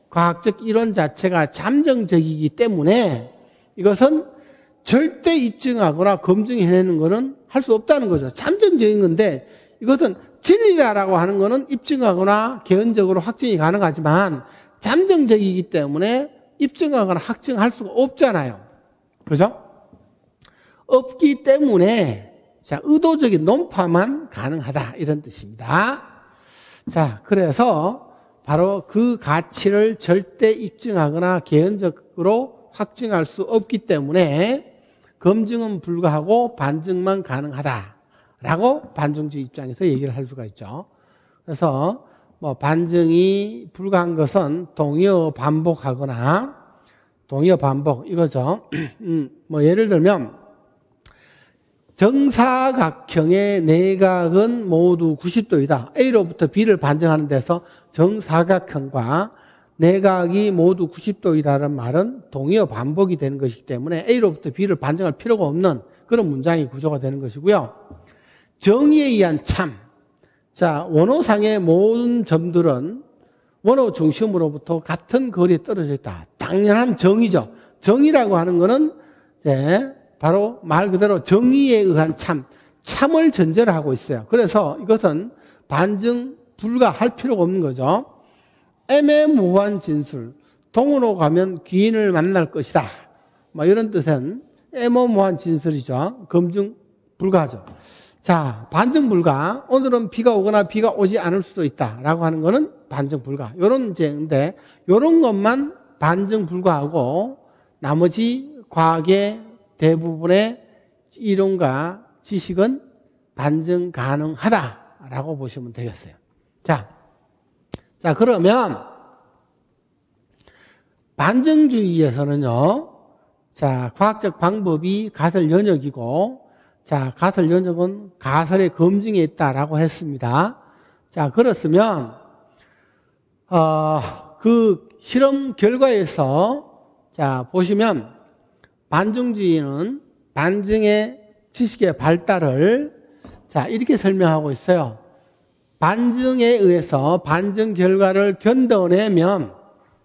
과학적 이론 자체가 잠정적이기 때문에 이것은 절대 입증하거나 검증해내는 것은 할 수 없다는 거죠. 잠정적인 건데, 이것은 진리다라고 하는 것은 입증하거나 개연적으로 확증이 가능하지만 잠정적이기 때문에 입증하거나 확증할 수가 없잖아요. 그죠? 없기 때문에 자, 의도적인 논파만 가능하다, 이런 뜻입니다. 자, 그래서 바로 그 가치를 절대 입증하거나 개연적으로 확증할 수 없기 때문에 검증은 불가하고 반증만 가능하다라고 반증주의 입장에서 얘기를 할 수가 있죠. 그래서 뭐 반증이 불가한 것은 동의어 반복하거나 동의어 반복 이거죠. 뭐 예를 들면 정사각형의 내각은 모두 90도이다. A로부터 B를 반증하는 데서 정사각형과 내각이 모두 90도이다라는 말은 동의어 반복이 되는 것이기 때문에 A로부터 B를 반증할 필요가 없는 그런 문장이 구조가 되는 것이고요. 정의에 의한 참. 자, 원호상의 모든 점들은 원호 중심으로부터 같은 거리에 떨어져 있다. 당연한 정의죠. 정의라고 하는 것은 바로 말 그대로 정의에 의한 참을 전제로 하고 있어요. 그래서 이것은 반증 불가할 필요가 없는 거죠. 애매모호한 진술, 동으로 가면 귀인을 만날 것이다, 뭐 이런 뜻은 애매모호한 진술이죠. 검증 불가하죠. 자, 반증 불가. 오늘은 비가 오거나 비가 오지 않을 수도 있다라고 하는 거는 반증 불가. 요런 문제인데, 요런 것만 반증 불가하고 나머지 과학의 대부분의 이론과 지식은 반증 가능하다라고 보시면 되겠어요. 자, 그러면 반증주의에서는요, 자, 과학적 방법이 가설 연역이고, 자, 가설 연역은 가설의 검증에 있다라고 했습니다. 자, 그렇으면 그 실험 결과에서 자, 보시면 반증주의는 반증의 지식의 발달을 자, 이렇게 설명하고 있어요. 반증에 의해서 반증 결과를 견뎌내면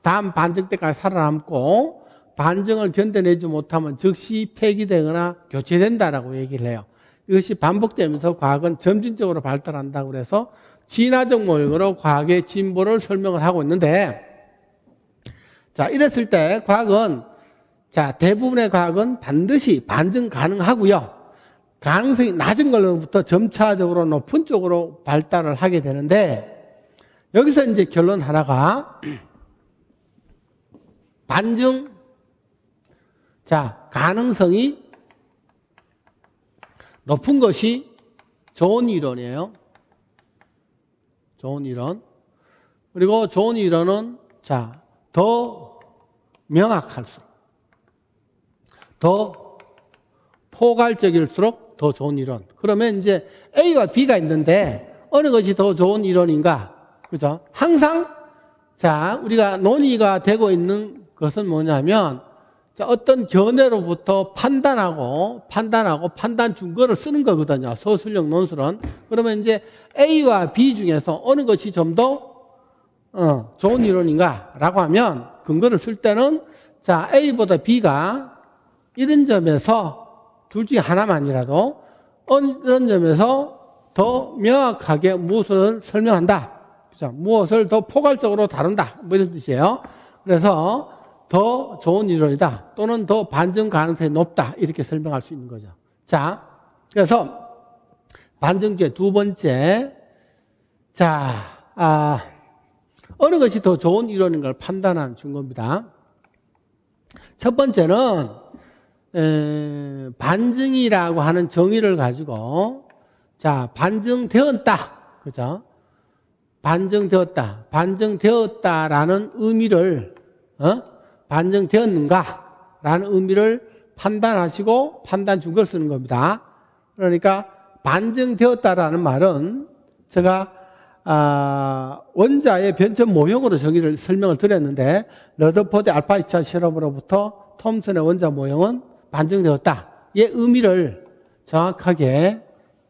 다음 반증 때까지 살아남고, 반증을 견뎌내지 못하면 즉시 폐기되거나 교체된다라고 얘기를 해요. 이것이 반복되면서 과학은 점진적으로 발달한다고 그래서 진화적 모형으로 과학의 진보를 설명을 하고 있는데, 자, 이랬을 때 과학은, 자, 대부분의 과학은 반드시 반증 가능하고요. 가능성이 낮은 걸로부터 점차적으로 높은 쪽으로 발달을 하게 되는데, 여기서 이제 결론 하나가 반증, 자, 가능성이 높은 것이 좋은 이론이에요. 좋은 이론. 그리고 좋은 이론은 자, 더 명확할수록, 더 포괄적일수록 더 좋은 이론. 그러면 이제 A와 B가 있는데 어느 것이 더 좋은 이론인가? 그죠? 항상 자, 우리가 논의가 되고 있는 것은 뭐냐면 자, 어떤 견해로부터 판단하고 판단 증거를 쓰는 거거든요. 서술형 논술은. 그러면 이제 A와 B 중에서 어느 것이 좀 더 좋은 이론인가라고 하면 근거를 쓸 때는 자, A보다 B가 이런 점에서 둘 중에 하나만이라도 어떤 점에서 더 명확하게 무엇을 설명한다. 그죠? 무엇을 더 포괄적으로 다룬다. 뭐 이런 뜻이에요. 그래서 더 좋은 이론이다. 또는 더 반증 가능성이 높다. 이렇게 설명할 수 있는 거죠. 자, 그래서 반증주의 두 번째. 자, 어느 것이 더 좋은 이론인 걸 판단하는 증거입니다. 첫 번째는 반증이라고 하는 정의를 가지고 자, 반증되었다. 그죠? 반증되었다라는 의미를 반증되었는가라는 의미를 판단하시고 판단 증거를 쓰는 겁니다. 그러니까 반증되었다라는 말은 제가 원자의 변천 모형으로 저기를 설명을 드렸는데 러더포드 알파 2차 실험으로부터 톰슨의 원자 모형은 반증되었다의 의미를 정확하게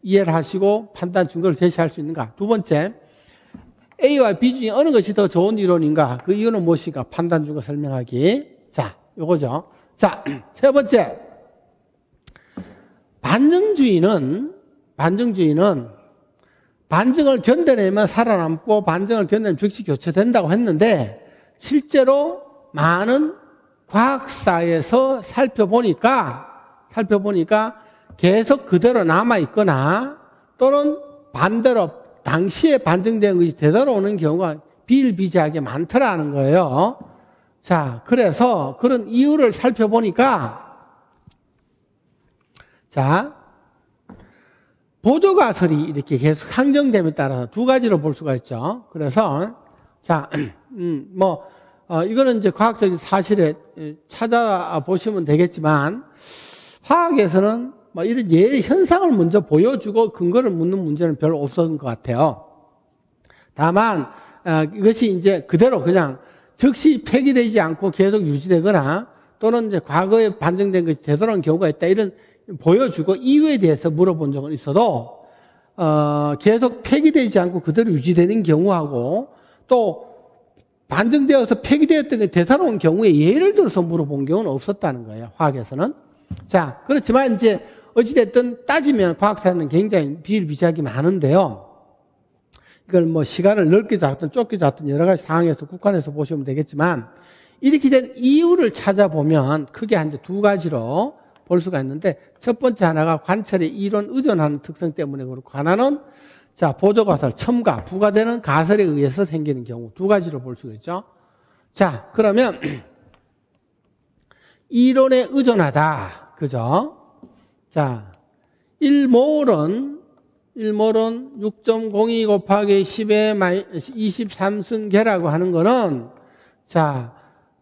이해를 하시고 판단 증거를 제시할 수 있는가. 두 번째, A와 B 중에 어느 것이 더 좋은 이론인가? 그 이유는 무엇인가? 판단 증거 설명하기. 자, 요거죠. 자, 세 번째. 반증주의는 반증을 견뎌내면 살아남고 반증을 견뎌내면 즉시 교체된다고 했는데 실제로 많은 과학사에서 살펴보니까 계속 그대로 남아있거나 또는 반대로 당시에 반증된 것이 되돌아오는 경우가 비일비재하게 많더라는 거예요. 자, 그래서 그런 이유를 살펴보니까 자, 보조가설이 이렇게 계속 항정됨에 따라서 두 가지로 볼 수가 있죠. 그래서 자, 이거는 이제 과학적인 사실에 찾아보시면 되겠지만 화학에서는 이런 현상을 먼저 보여주고 근거를 묻는 문제는 별로 없었던 것 같아요. 다만 이것이 이제 그대로 그냥 즉시 폐기되지 않고 계속 유지되거나 또는 이제 과거에 반증된 것이 되돌아온 경우가 있다 이런 보여주고 이유에 대해서 물어본 적은 있어도 계속 폐기되지 않고 그대로 유지되는 경우하고 또 반증되어서 폐기되었던 게 되살아온 경우에 예를 들어서 물어본 경우는 없었다는 거예요. 화학에서는. 자, 그렇지만 이제 어찌됐든 따지면 과학사는 굉장히 비일비재하게 많은데요. 이걸 시간을 넓게 잡든 좁게 잡든 여러 가지 상황에서 국한해서 보시면 되겠지만 이렇게 된 이유를 찾아보면 크게 한 두 가지로 볼 수가 있는데 첫 번째 하나가 관찰의 이론 의존하는 특성 때문에 그렇고 하나는 자, 보조가설, 첨가, 부가되는 가설에 의해서 생기는 경우 두 가지로 볼 수가 있죠. 자, 그러면 이론에 의존하다. 그죠? 자, 1몰은 6.02 곱하기 10의 23승계라고 하는 거는 자,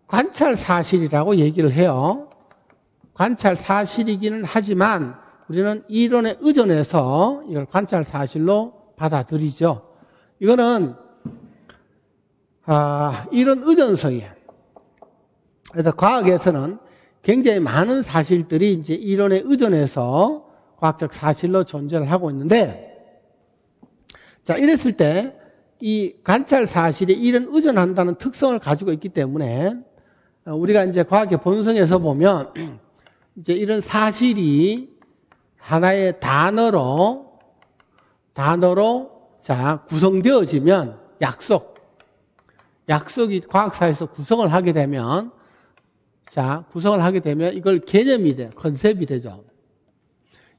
관찰 사실이라고 얘기를 해요. 관찰 사실이기는 하지만 우리는 이론에 의존해서 이걸 관찰 사실로 받아들이죠. 이거는 이론 의존성이에요. 그래서 과학에서는 굉장히 많은 사실들이 이제 이론에 의존해서 과학적 사실로 존재를 하고 있는데, 자, 이랬을 때 이 관찰 사실이 이런 의존한다는 특성을 가지고 있기 때문에 우리가 이제 과학의 본성에서 보면 이제 이런 사실이 하나의 단어로 자, 구성되어지면 약속이 과학사에서 구성을 하게 되면 이걸 개념이 돼, 컨셉이 되죠.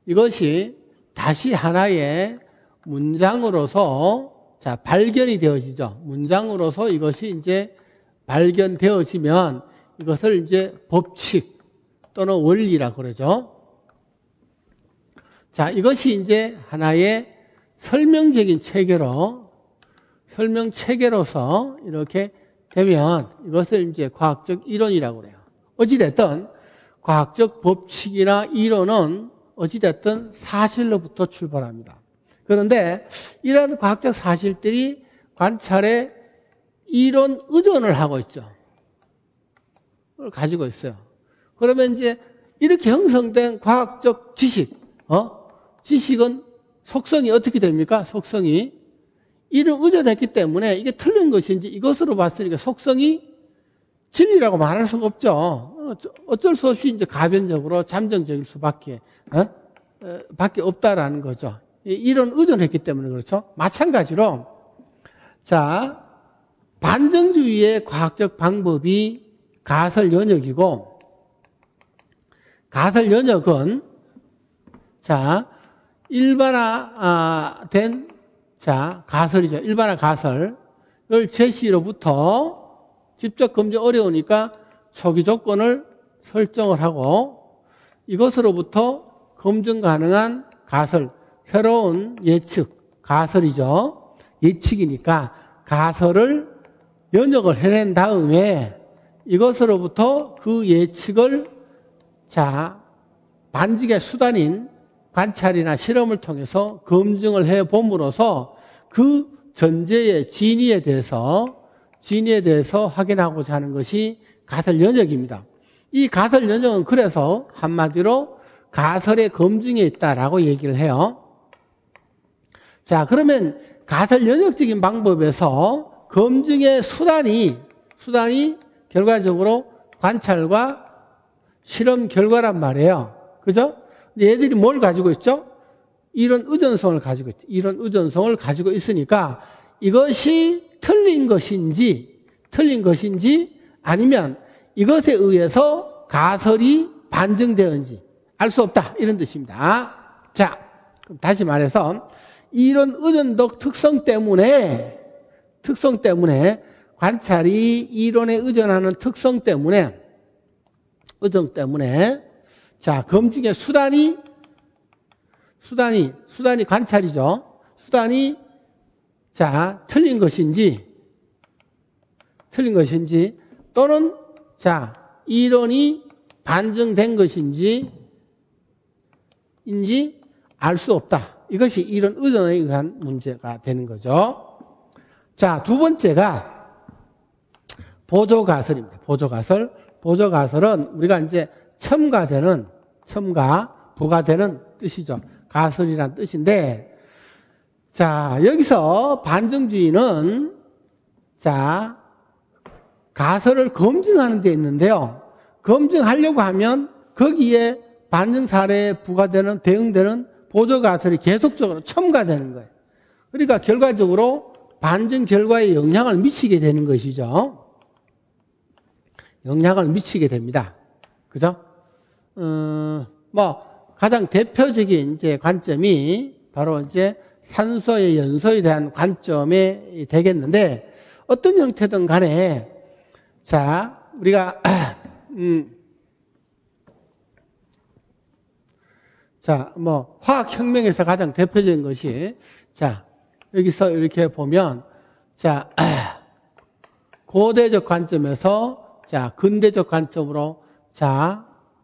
이것이 다시 하나의 문장으로서 자, 발견이 되어지죠. 문장으로서 이것이 이제 발견되어지면 이것을 이제 법칙 또는 원리라고 그러죠. 자, 이것이 이제 하나의 설명 체계로서 이렇게 되면 이것을 이제 과학적 이론이라고 그래요. 어찌됐든 과학적 법칙이나 이론은 어찌됐든 사실로부터 출발합니다. 그런데 이러한 과학적 사실들이 관찰에 이론 의존을 하고 있죠. 그걸 가지고 있어요. 그러면 이제 이렇게 형성된 과학적 지식은 속성이 어떻게 됩니까? 속성이 이를 의존했기 때문에 이게 틀린 것인지 이것으로 봤으니까 속성이 진리라고 말할 수가 없죠. 어쩔 수 없이 이제 가변적으로 잠정적일 수밖에 밖에 없다라는 거죠. 이런 의존했기 때문에 그렇죠. 마찬가지로 자 반정주의의 과학적 방법이 가설 연역이고 가설 연역은 자 일반화된 가설이죠. 일반화 가설을 제시로부터 직접 검증 어려우니까 초기 조건을 설정을 하고 이것으로부터 검증 가능한 가설, 새로운 예측, 가설이죠. 예측이니까 가설을 연역을 해낸 다음에 이것으로부터 그 예측을 반직의 수단인 관찰이나 실험을 통해서 검증을 해 봄으로써 그 전제의 진위에 대해서 확인하고자 하는 것이 가설 연역입니다. 이 가설 연역은 그래서 한마디로 가설의 검증에 있다라고 얘기를 해요. 자, 그러면 가설 연역적인 방법에서 검증의 수단이 결과적으로 관찰과 실험 결과란 말이에요. 그죠? 얘들이 뭘 가지고 있죠? 이런 의존성을 가지고 있죠. 이런 의존성을 가지고 있으니까 이것이 틀린 것인지 아니면 이것에 의해서 가설이 반증되었는지 알 수 없다. 이런 뜻입니다. 자, 그럼 다시 말해서 이런 의존적 특성 때문에 관찰이 이론에 의존하는 특성 때문에 자, 검증의 수단이 관찰이죠. 수단이 틀린 것인지 또는 이론이 반증된 것인지 알 수 없다. 이것이 이론 의존에 의한 문제가 되는 거죠. 자, 두 번째가 보조가설입니다. 보조가설은 우리가 이제 부가되는 뜻이죠. 가설이란 뜻인데, 자, 여기서 반정주의는, 가설을 검증하는 데 있는데요. 검증하려고 하면 거기에 반증 사례에 부과되는, 대응되는 보조가설이 계속적으로 첨가되는 거예요. 그러니까 결과적으로 반증 결과에 영향을 미치게 되는 것이죠. 영향을 미치게 됩니다. 그죠? 가장 대표적인 이제 관점이 바로 이제 산소의 연소에 대한 관점이 되겠는데, 어떤 형태든 간에, 우리가, 화학혁명에서 가장 대표적인 것이, 여기서 이렇게 보면, 고대적 관점에서, 근대적 관점으로,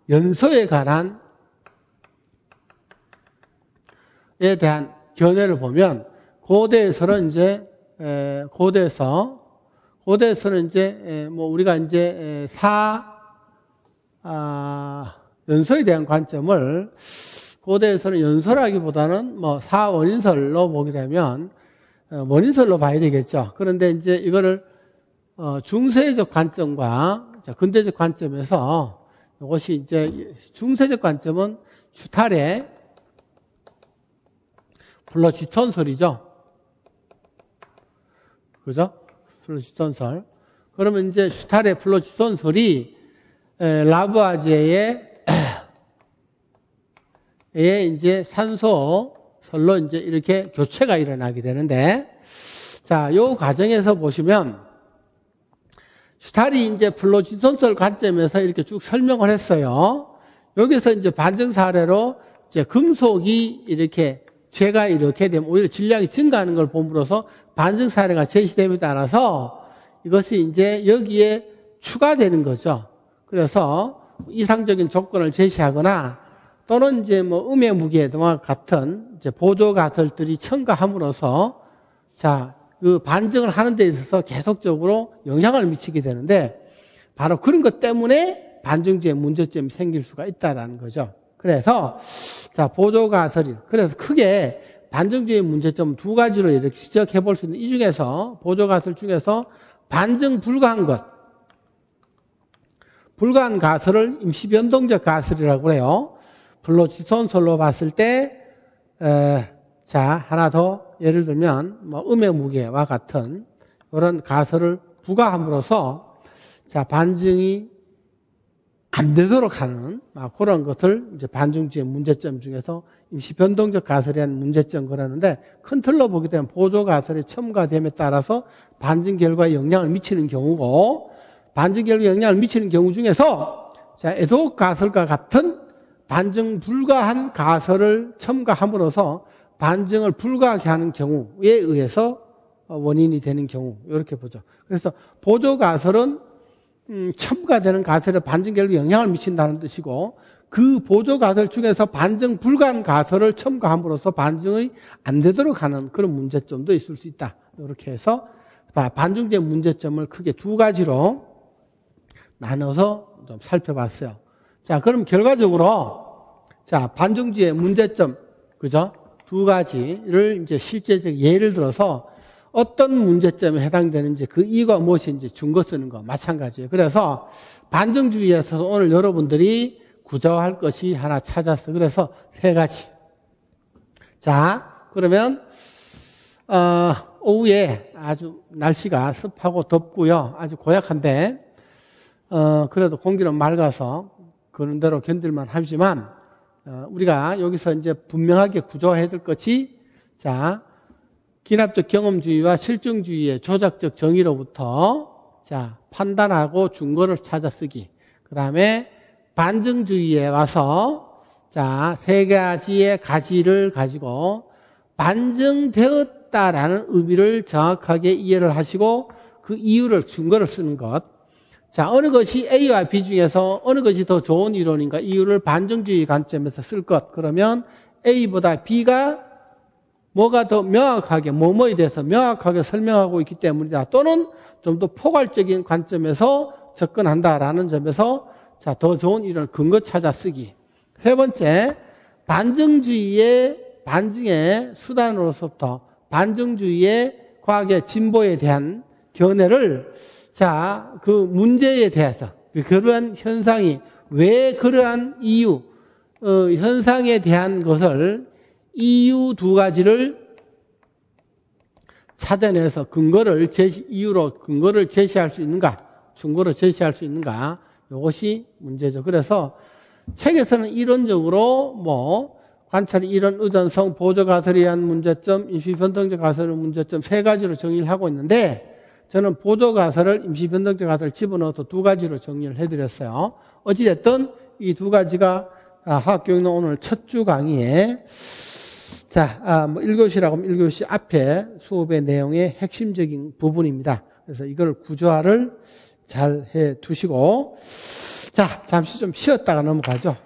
연소에 관한, 에 대한 견해를 보면, 고대에서는 이제, 우리가 이제, 연소에 대한 관점을, 고대에서는 연소라기보다는 사원인설로 보게 되면, 원인설로 봐야 되겠죠. 그런데 이제 이거를, 중세적 관점과 근대적 관점에서, 이것이 이제, 중세적 관점은 슈탈의 플로지톤설이죠. 그죠? 플로지톤설. 그러면 이제 슈탈의 플로지톤설이 라부아제의 이제 산소설로 이제 이렇게 교체가 일어나게 되는데, 요 과정에서 보시면 슈탈이 이제 플로지톤설 관점에서 이렇게 쭉 설명을 했어요. 여기서 이제 반증 사례로 이제 금속이 이렇게 제가 이렇게 되면 오히려 질량이 증가하는 걸 봄으로써 반증 사례가 제시됨에 따라서 이것이 이제 여기에 추가되는 거죠. 그래서 이상적인 조건을 제시하거나 또는 이제 뭐 음의 무게와 같은 이제 보조 가설들이 첨가함으로써 자, 그 반증을 하는 데 있어서 계속적으로 영향을 미치게 되는데 바로 그런 것 때문에 반증주의 문제점이 생길 수가 있다라는 거죠. 그래서 자, 보조 가설이 그래서 크게 반증주의 문제점 두 가지로 이렇게 지적해 볼 수 있는 이 중에서 보조 가설 중에서 반증 불가한 것 불가한 가설을 임시 변동적 가설이라고 해요. 불로지손설로 봤을 때 자, 하나 더 예를 들면 뭐 음의 무게와 같은 그런 가설을 부과함으로써 자, 반증이 안 되도록 하는 그런 것을 이제 반증주의 문제점 중에서 임시 변동적 가설이라는 문제점 그러는데 큰 틀로 보게 되면 보조 가설이 첨가됨에 따라서 반증 결과에 영향을 미치는 경우고 반증 결과에 영향을 미치는 경우 중에서 자, 애도 가설과 같은 반증 불가한 가설을 첨가함으로써 반증을 불가하게 하는 경우에 의해서 원인이 되는 경우 이렇게 보죠. 그래서 보조 가설은 첨가되는 가설에 반증 결과에 영향을 미친다는 뜻이고 그 보조 가설 중에서 반증 불가한 가설을 첨가함으로써 반증이 안 되도록 하는 그런 문제점도 있을 수 있다. 이렇게 해서 반증주의 문제점을 크게 두 가지로 나눠서 좀 살펴봤어요. 자, 그럼 결과적으로 자, 반증주의 문제점 그죠? 두 가지를 이제 실제적 예를 들어서 어떤 문제점에 해당되는지 그 이유가 무엇인지 증거 쓰는 거 마찬가지예요. 그래서 반증주의에서 오늘 여러분들이 구조할 것이 하나 찾았어. 그래서 세 가지. 자, 그러면 오후에 아주 날씨가 습하고 덥고요. 아주 고약한데 그래도 공기는 맑아서 그런 대로 견딜만 하지만 우리가 여기서 이제 분명하게 구조해야 될 것이 자, 기납적 경험주의와 실증주의의 조작적 정의로부터 자, 판단하고 증거를 찾아 쓰기. 그다음에 반증주의에 와서 자, 세 가지의 가지를 가지고 반증되었다라는 의미를 정확하게 이해를 하시고 그 이유를 증거를 쓰는 것. 자, 어느 것이 A와 B 중에서 어느 것이 더 좋은 이론인가 이유를 반증주의 관점에서 쓸 것. 그러면 A보다 B가 뭐가 더 명확하게 뭐뭐에 대해서 명확하게 설명하고 있기 때문이다. 또는 좀 더 포괄적인 관점에서 접근한다라는 점에서 자, 더 좋은 이론을 근거 찾아 쓰기. 세 번째, 반증의 수단으로서부터 반증주의의 과학의 진보에 대한 견해를 자, 그 문제에 대해서 그러한 현상이 왜 그러한 이유, 현상에 대한 것을 이유 두 가지를 찾아내서 이유로 근거를 제시할 수 있는가, 증거를 제시할 수 있는가, 이것이 문제죠. 그래서 책에서는 이론적으로 관찰의 이론 의존성, 보조 가설에 의한 문제점, 임시 변동적 가설의 문제점 세 가지로 정의를 하고 있는데 저는 보조 가설을 임시 변동적 가설을 집어넣어서 두 가지로 정리를 해드렸어요. 어찌됐든 이 두 가지가 화학교육은 오늘 첫 주 강의에 자, 1교시라고 하면 1교시 앞에 수업의 내용의 핵심적인 부분입니다. 그래서 이걸 구조화를 잘 해 두시고 자, 잠시 좀 쉬었다가 넘어가죠.